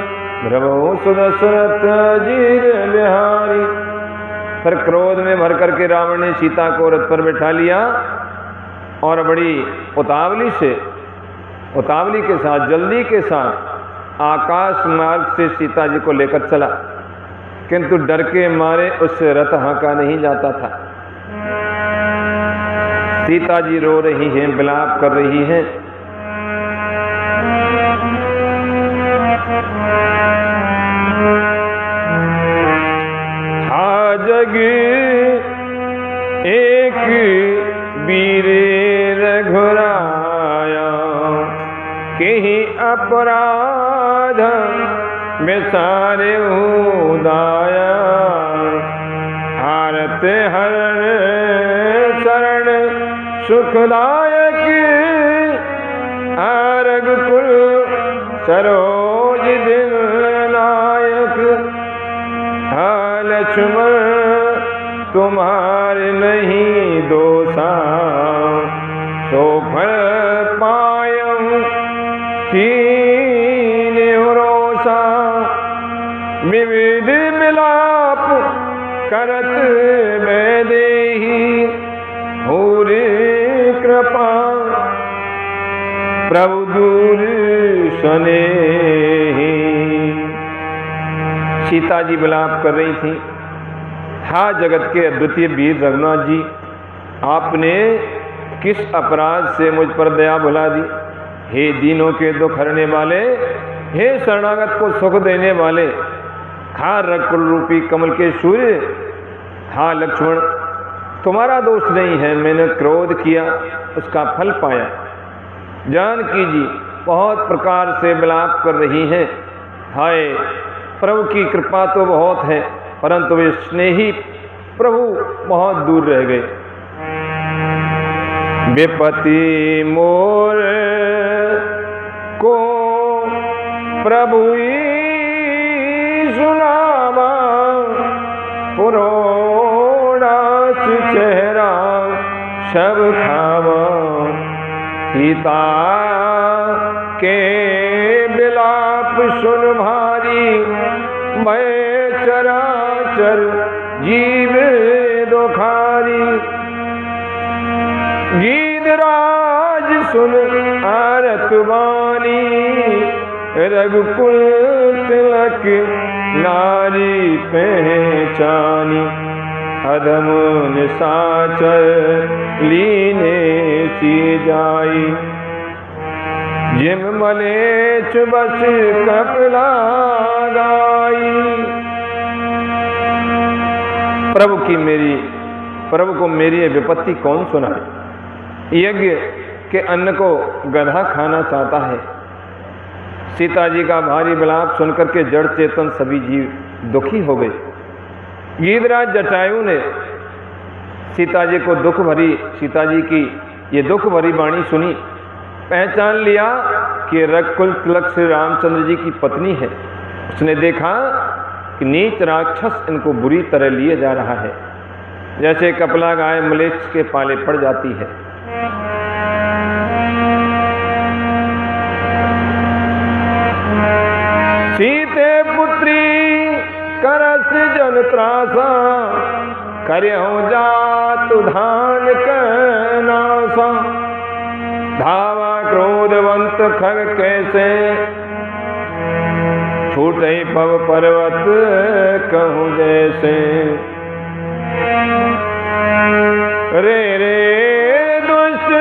भ्रमो सुदशरथ जीर बिहारी। फिर क्रोध में भर करके रावण ने सीता को रथ पर बैठा लिया और बड़ी उतावली के साथ जल्दी के साथ आकाश मार्ग से सीता जी को लेकर चला, किंतु डर के मारे उससे रथ हाँका नहीं जाता था। सीता जी रो रही हैं, विलाप कर रही हैं। जग एक वीर रघुराया, कहीं अपराध में सारे उदाया, हारत हरण शरण सुखदायक, आरग कुल सरोज दिन नायक, लक्ष्मण तुम्हारे नहीं दोषा, सो फल पायं कीन रोषा, विविध मिलाप करत मैं देही, हुरे दूर स्नेही। सीता जी विलाप कर रही थी, हा जगत के अद्वितीय वीर रघुनाथ जी, आपने किस अपराध से मुझ पर दया भुला दी। हे दीनों के दुख हरने वाले, हे शरणागत को सुख देने वाले, हा रघुकुल रूपी कमल के सूर्य, हा लक्ष्मण, तुम्हारा दोष नहीं है, मैंने क्रोध किया उसका फल पाया। जानकी जी बहुत प्रकार से विलाप कर रही हैं, हाय प्रभु की कृपा तो बहुत है, परंतु वे स्नेही प्रभु बहुत दूर रह गए। विपत्ति मोर को प्रभु सुनावा, पुरोडास चेहरा सब खावा। सीता के विलाप सुन भारी, मैं चराचर जीव दुखारी। गीधराज सुन आरत वाणी, रघुकुल तिलक नारी पहचानी। अधम निशाचर लीने सी जाई, जिम मलेच्छ बस कपिला गाई। प्रभु को मेरी विपत्ति कौन सुनाए। यज्ञ के अन्न को गधा खाना चाहता है। सीता जी का भारी विलाप सुनकर के जड़ चेतन सभी जीव दुखी हो गए। गीधराज जटायु ने सीता जी की ये दुख भरी वाणी सुनी, पहचान लिया कि रघुकुल तिलक श्री रामचंद्र जी की पत्नी है। उसने देखा कि नीच राक्षस इनको बुरी तरह लिए जा रहा है, जैसे कपला गाय मलेच्छ के पाले पड़ जाती है। सीते पुत्री करस जन त्रासा, करहु जातु धान नासा। धावा क्रोधवंत खग कैसे, छूटे पव पर्वत कहूँ जैसे। रे रे दुष्ट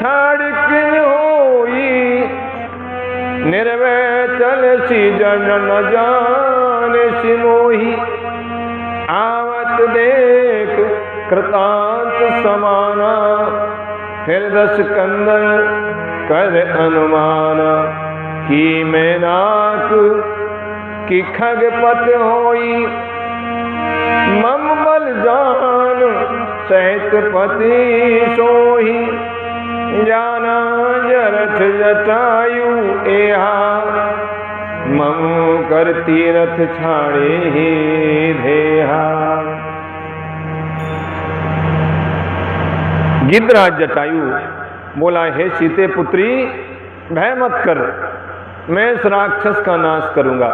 ठाड़किन होई, निर्वय चल सी जन न जान सी मोही। आवत देख कृतांत समाना, फिर दस कंदन कर अनुमाना। की मैनाक की खगपत होई, मम बल जान सहित पति सोही। जाना जरठ जटायु एहा, मम कर तीरथ छाड़े ही धेहा। गिद्धराज जटायु बोला, हे सीते पुत्री भय मत कर, मैं इस राक्षस का नाश करूंगा।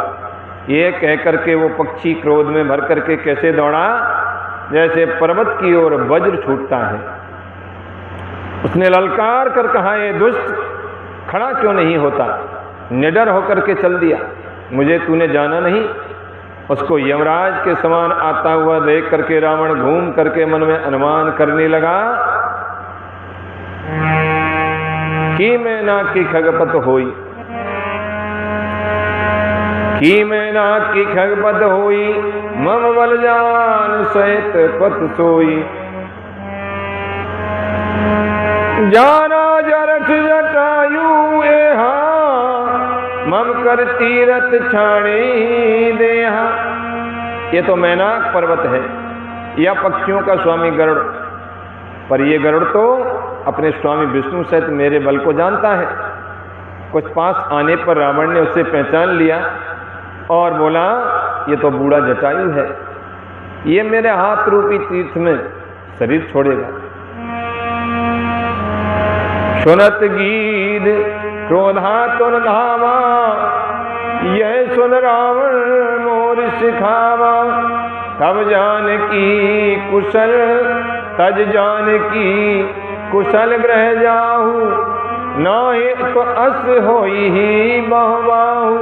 ये कह करके वो पक्षी क्रोध में भर करके कैसे दौड़ा, जैसे पर्वत की ओर वज्र छूटता है। उसने ललकार कर कहा, ये दुष्ट खड़ा क्यों नहीं होता, निडर होकर के चल दिया, मुझे तूने जाना नहीं। उसको यमराज के समान आता हुआ देख करके रावण घूम करके मन में अनुमान करने लगा कि मैनाक की खगपत होई, की मैनाक की खगपत होई। मम बल जान सहित पत सोई। जाना जरठ जटायु एहा, मम कर तीरथ छाड़ी देहा। ये तो मैनाक पर्वत है या पक्षियों का स्वामी गरुड़, पर ये गरुड़ तो अपने स्वामी विष्णु सहित मेरे बल को जानता है। कुछ पास आने पर रावण ने उसे पहचान लिया और बोला, ये तो बूढ़ा जटायु है, ये मेरे हाथ रूपी तीर्थ में शरीर छोड़ेगा। सुनत गीध क्रोधातुर धावा, यह सुन रावण मोर सिखावा। तब जानकी कुशल तज जानकी, कुशल ग्रह जाहू नाहि तो अस होई ही बहुबाहु।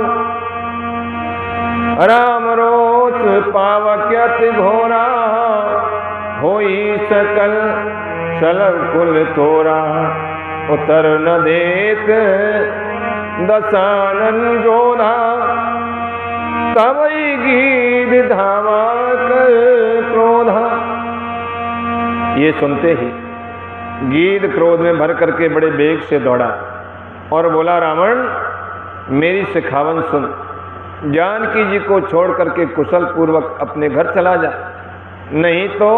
राम रोष पावक्यत घोरा, होई सकल सलग कुल तोरा। उतर न देत दसानन जोधा, तवई गीध धावा कर क्रोधा। ये सुनते ही गीध क्रोध में भर करके बड़े वेग से दौड़ा और बोला, रावण मेरी सिखावन सुन, जानकी जी को छोड़ करके कुशल पूर्वक अपने घर चला जा, नहीं तो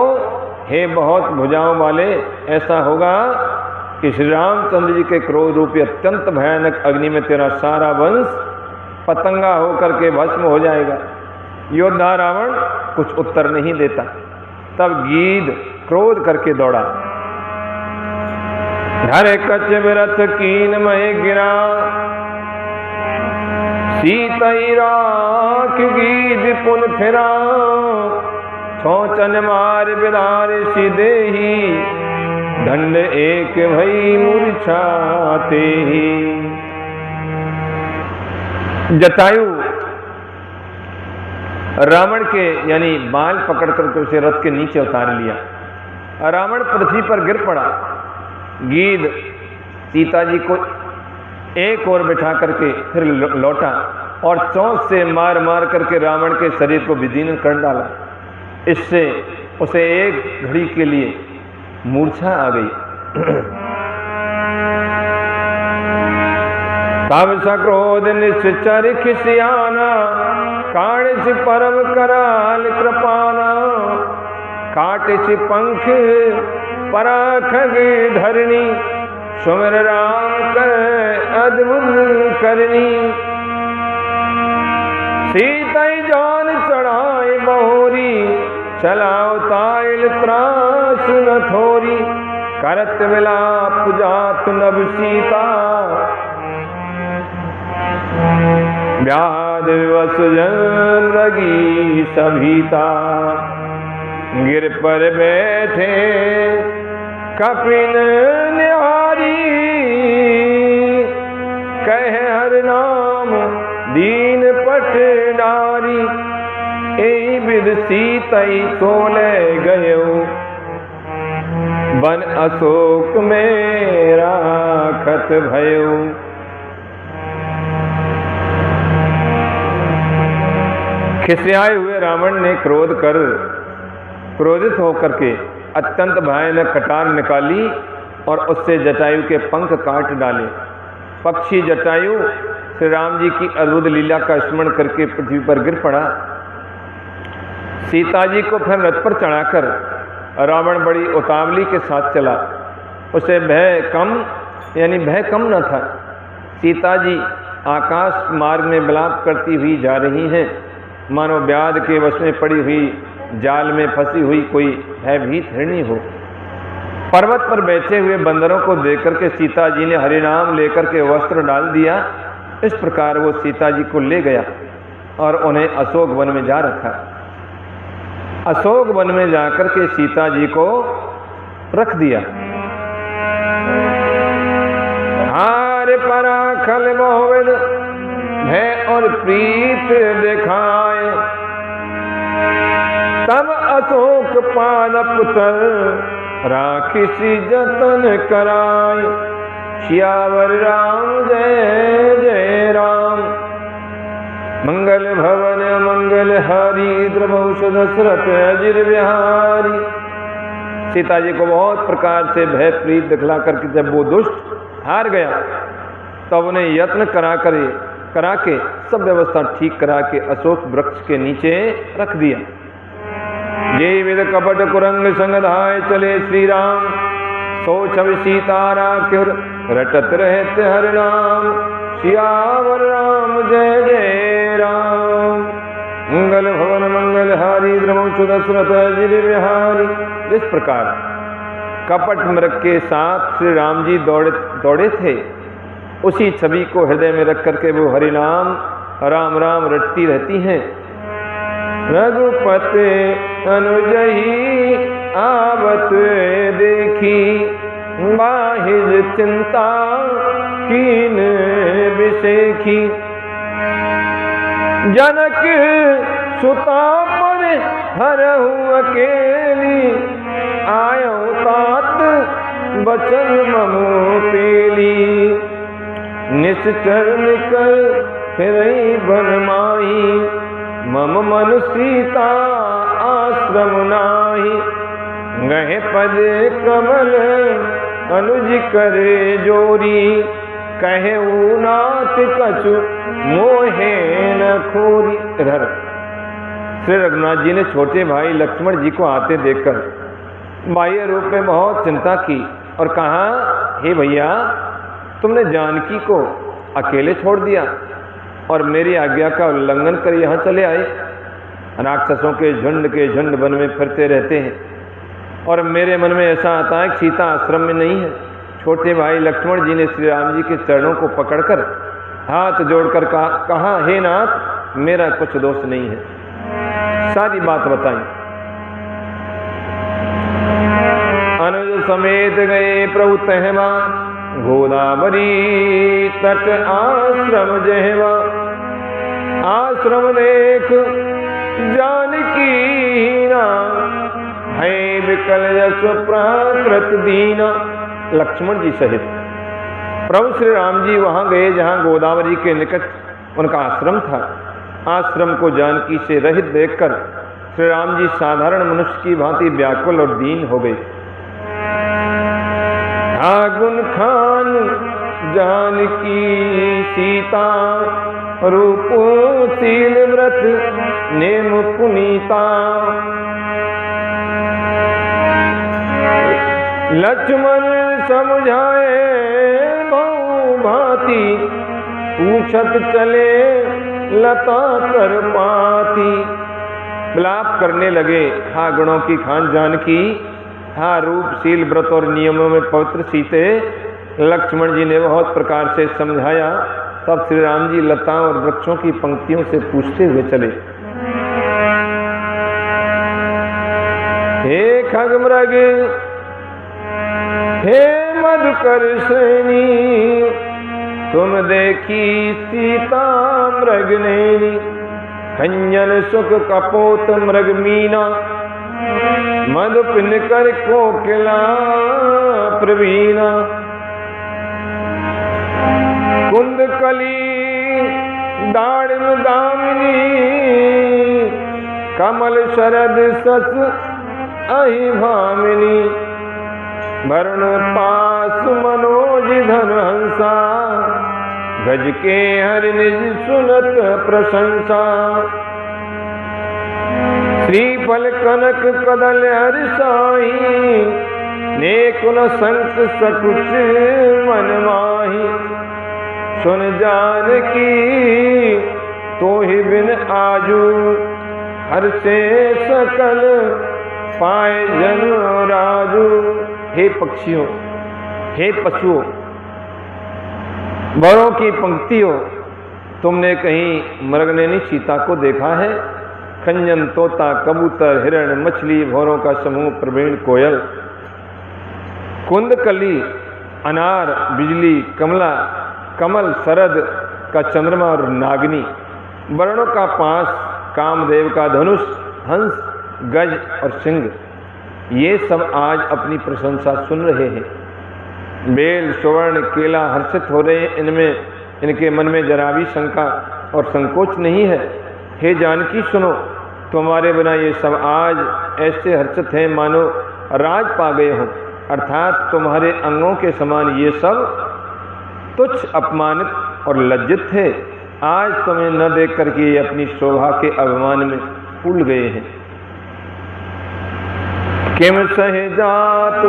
हे बहुत भुजाओं वाले, ऐसा होगा कि श्री रामचंद्र जी के क्रोध रूपी अत्यंत भयानक अग्नि में तेरा सारा वंश पतंगा होकर के भस्म हो जाएगा। योद्धा रावण कुछ उत्तर नहीं देता। तब गीध क्रोध करके दौड़ा। धर कच विरथ कीन मह गिरा, सीतई राख गीध पुन फिरा। छोचन मार बिदार सिदेही, दंड एक भई मूर्छाते ही। जटायु रावण के यानी बाल पकड़ करके उसे रथ के नीचे उतार लिया। रावण पृथ्वी पर गिर पड़ा। गीध सीता जी को एक ओर बिठा करके फिर लौटा और चोंच से मार मार करके रावण के शरीर को विदीर्ण कर डाला। इससे उसे एक घड़ी के लिए मूर्छा आ गई। तब सक्रोध निश्चर खिसियाना, काटिस परम कराल कृपाना। काटिस पंख पराखग धरणी, सुमिर राम कर अद्भुत करनी। सीतई जान चढ़ाए बहोरी, चलाओ ताइल त्रास न थोरी। करत विलाप जात नभ सीता, व्याध विवश जन रगी सभीता। गिर पर बैठे कपिन निहारी, कह हर नाम दीन पटनारी। एहि विध सीतई सोले गयो, वन अशोक में राखत भयो। खिसियाए हुए रावण ने क्रोधित होकर के अत्यंत भयानक कटार निकाली और उससे जटायु के पंख काट डाले। पक्षी जटायु श्री राम जी की अद्भुत लीला का स्मरण करके पृथ्वी पर गिर पड़ा। सीता जी को फिर रथ पर चढ़ाकर रावण बड़ी उतावली के साथ चला। उसे भय कम न था। सीता जी आकाश मार्ग में विलाप करती हुई जा रही हैं, मानो व्याध के वश में पड़ी हुई जाल में फंसी हुई कोई भयभीत हिरणी हो। पर्वत पर बैठे हुए बंदरों को देखकर के सीता जी ने हरिनाम लेकर के वस्त्र डाल दिया। इस प्रकार वो सीता जी को ले गया और उन्हें अशोक वन में जा रखा। अशोक वन में जाकर के सीता जी को रख दिया। हार पराखल बहुविध भय और प्रीत दिखाए। तब अशोक पाद पुतर राखिसी जतन कराए। सियावर राम जय जय राम, मंगल भवन मंगल हारी। द्रवंश दशरथ अजिर बिहारी। सीता जी को बहुत प्रकार से भय प्रीत दिखला करके जब वो दुष्ट हार गया, तब उन्हें यत्न करा के सब व्यवस्था ठीक करा के अशोक वृक्ष के नीचे रख दिया। ये विद कपट कुरंग संग धाय चले श्री राम। सो छवि सीता राख्युर रटत रहते हर नाम। सियावर राम जय जय राम, मंगल भवन मंगल हारी। द्रवंश दशरथ अजिर बिहारी। इस प्रकार कपट मृग के साथ श्री राम जी दौड़े थे। उसी छवि को हृदय में रख करके वो हरिनाम राम राम रटती रहती हैं। रघुपति अनुजही आवत देखी, बाहिर चिंता कीन बिसेखी। जनक सुता पर हरहु अकेली, आयो तात बचन ममो पेली। निश्चर निकर फिरई बन माही, मम मन सीता आश्रम नाही। गहे पद कमल अनुज करे जोरी, कहे नाथ कछु मोहे न खोरी। इधर श्री रघुनाथ जी ने छोटे भाई लक्ष्मण जी को आते देखकर बाह्य रूप में बहुत चिंता की और कहा, हे भैया, तुमने जानकी को अकेले छोड़ दिया और मेरी आज्ञा का उल्लंघन कर यहाँ चले आए। राक्षसों के झुंड वन में फिरते रहते हैं और मेरे मन में ऐसा आता है कि सीता आश्रम में नहीं है। छोटे भाई लक्ष्मण जी ने श्री राम जी के चरणों को पकड़कर हाथ जोड़कर कहा, हे नाथ, मेरा कुछ दोष नहीं है। सारी बात बताई। अनुज समेत गए प्रभु तहवा, गोदावरी तट आश्रम जहवा। आश्रम देख जानकी ना, भय विकल यश प्राकृत दीना। लक्ष्मण जी सहित प्रभु श्री राम जी वहां गए जहां गोदावरी के निकट उनका आश्रम था। आश्रम को जानकी से रहित देखकर श्री राम जी साधारण मनुष्य की भांति व्याकुल और दीन हो गए। आगुन खान जानकी सीता, रूपो शील व्रत नेम पुनीता। लक्ष्मण समझाए बहु भांति, पूछत चले लता कर पाती। विलाप करने लगे, हा गुणों की खान जानकी, हा रूप शील व्रत और नियमों में पवित्र सीते। लक्ष्मण जी ने बहुत प्रकार से समझाया। तब श्री राम जी लताओं और वृक्षों की पंक्तियों से पूछते हुए चले, हे खगमृग, हे मधुकर श्रेणी, तुम देखी सीता मृग नैनी। खंजन सुख कपोत मृग मीना, मधु पिन कर कोकिला प्रवीणा। कुंद कली दाड़िम दामिनी, कमल शरद सस अहि भामिनी। वरुण पास मनोज धन हंसा, गज के हर निज सुनत प्रशंसा। श्रीफल कनक कदल हर साही, नेकुन संक सकुच मन माही। सुन जानकी तो ही बिन आजू, हर से सकल पाए जन राजू। हे पक्षियों, हे पशुओं, बड़ों की पंक्तियों, तुमने कहीं मृगनैनी सीता को देखा है? खंजन, तोता, कबूतर, हिरण, मछली, भौरों का समूह, प्रवीण, कोयल, कुंदकली, अनार, बिजली, कमला, कमल, शरद का चंद्रमा और नागनी, वर्णों का पास, कामदेव का धनुष, हंस, गज और सिंह, ये सब आज अपनी प्रशंसा सुन रहे हैं। बेल, सुवर्ण, केला हर्षित हो रहे हैं। इनके मन में जरा भी शंका और संकोच नहीं है। हे जानकी सुनो, तुम्हारे बिना ये सब आज ऐसे हर्षित हैं मानो राज पा गए हो। अर्थात तुम्हारे अंगों के समान ये सब तुच्छ, अपमानित और लज्जित थे। आज तुम्हें न देख करके ये अपनी शोभा के अभिमान में फूल गए हैं। किम सहे जात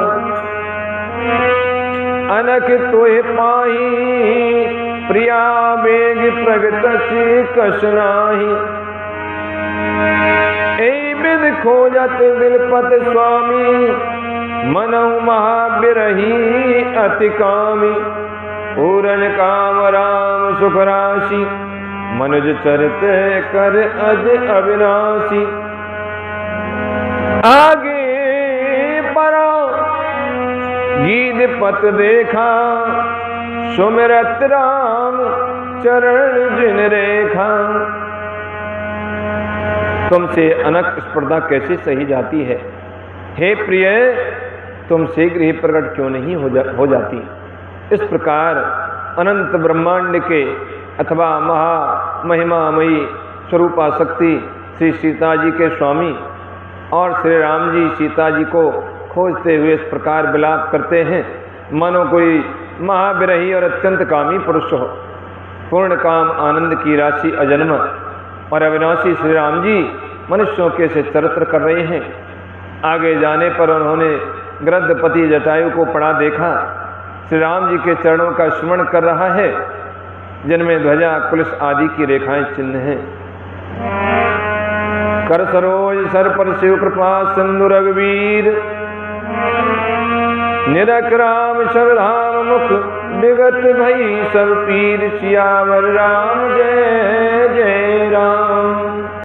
अनख तोहे पाही, प्रिया बेग प्रगट कसनाही। ए विद खोजत बिलपत स्वामी, मनहु महाबिरही अति कामी। पूरन काम राम सुख राशि, मनुज चरित कर अज अविनाशी। आगे परा गीत सीध पत देखा, सुमिरत राम चरण जिन रेखा। तुमसे अनक स्पर्धा कैसे सही जाती है, हे प्रिय तुम शीघ्र ही प्रकट क्यों नहीं हो जाती। इस प्रकार अनंत ब्रह्मांड के अथवा महा महिमामयी स्वरूपा शक्ति श्री सीता जी के स्वामी और श्री राम जी सीता जी को खोजते हुए इस प्रकार विलाप करते हैं, मानो कोई महाविरही और अत्यंत कामी पुरुष हो। पूर्ण काम आनंद की राशि अजन्म और अविनाशी श्री राम जी मनुष्यों के से चरित्र कर रहे हैं। आगे जाने पर उन्होंने गृद्धपति जटायु को पड़ा देखा, श्री राम जी के चरणों का स्मरण कर रहा है, जिनमें ध्वजा कुलिस आदि की रेखाएं चिन्ह हैं। कर सरोज सर पर शिव कृपा सिंधु रघुवीर, निरख राम शबधाम मुख विगत भई सब पीर। सियावर राम जय जय राम।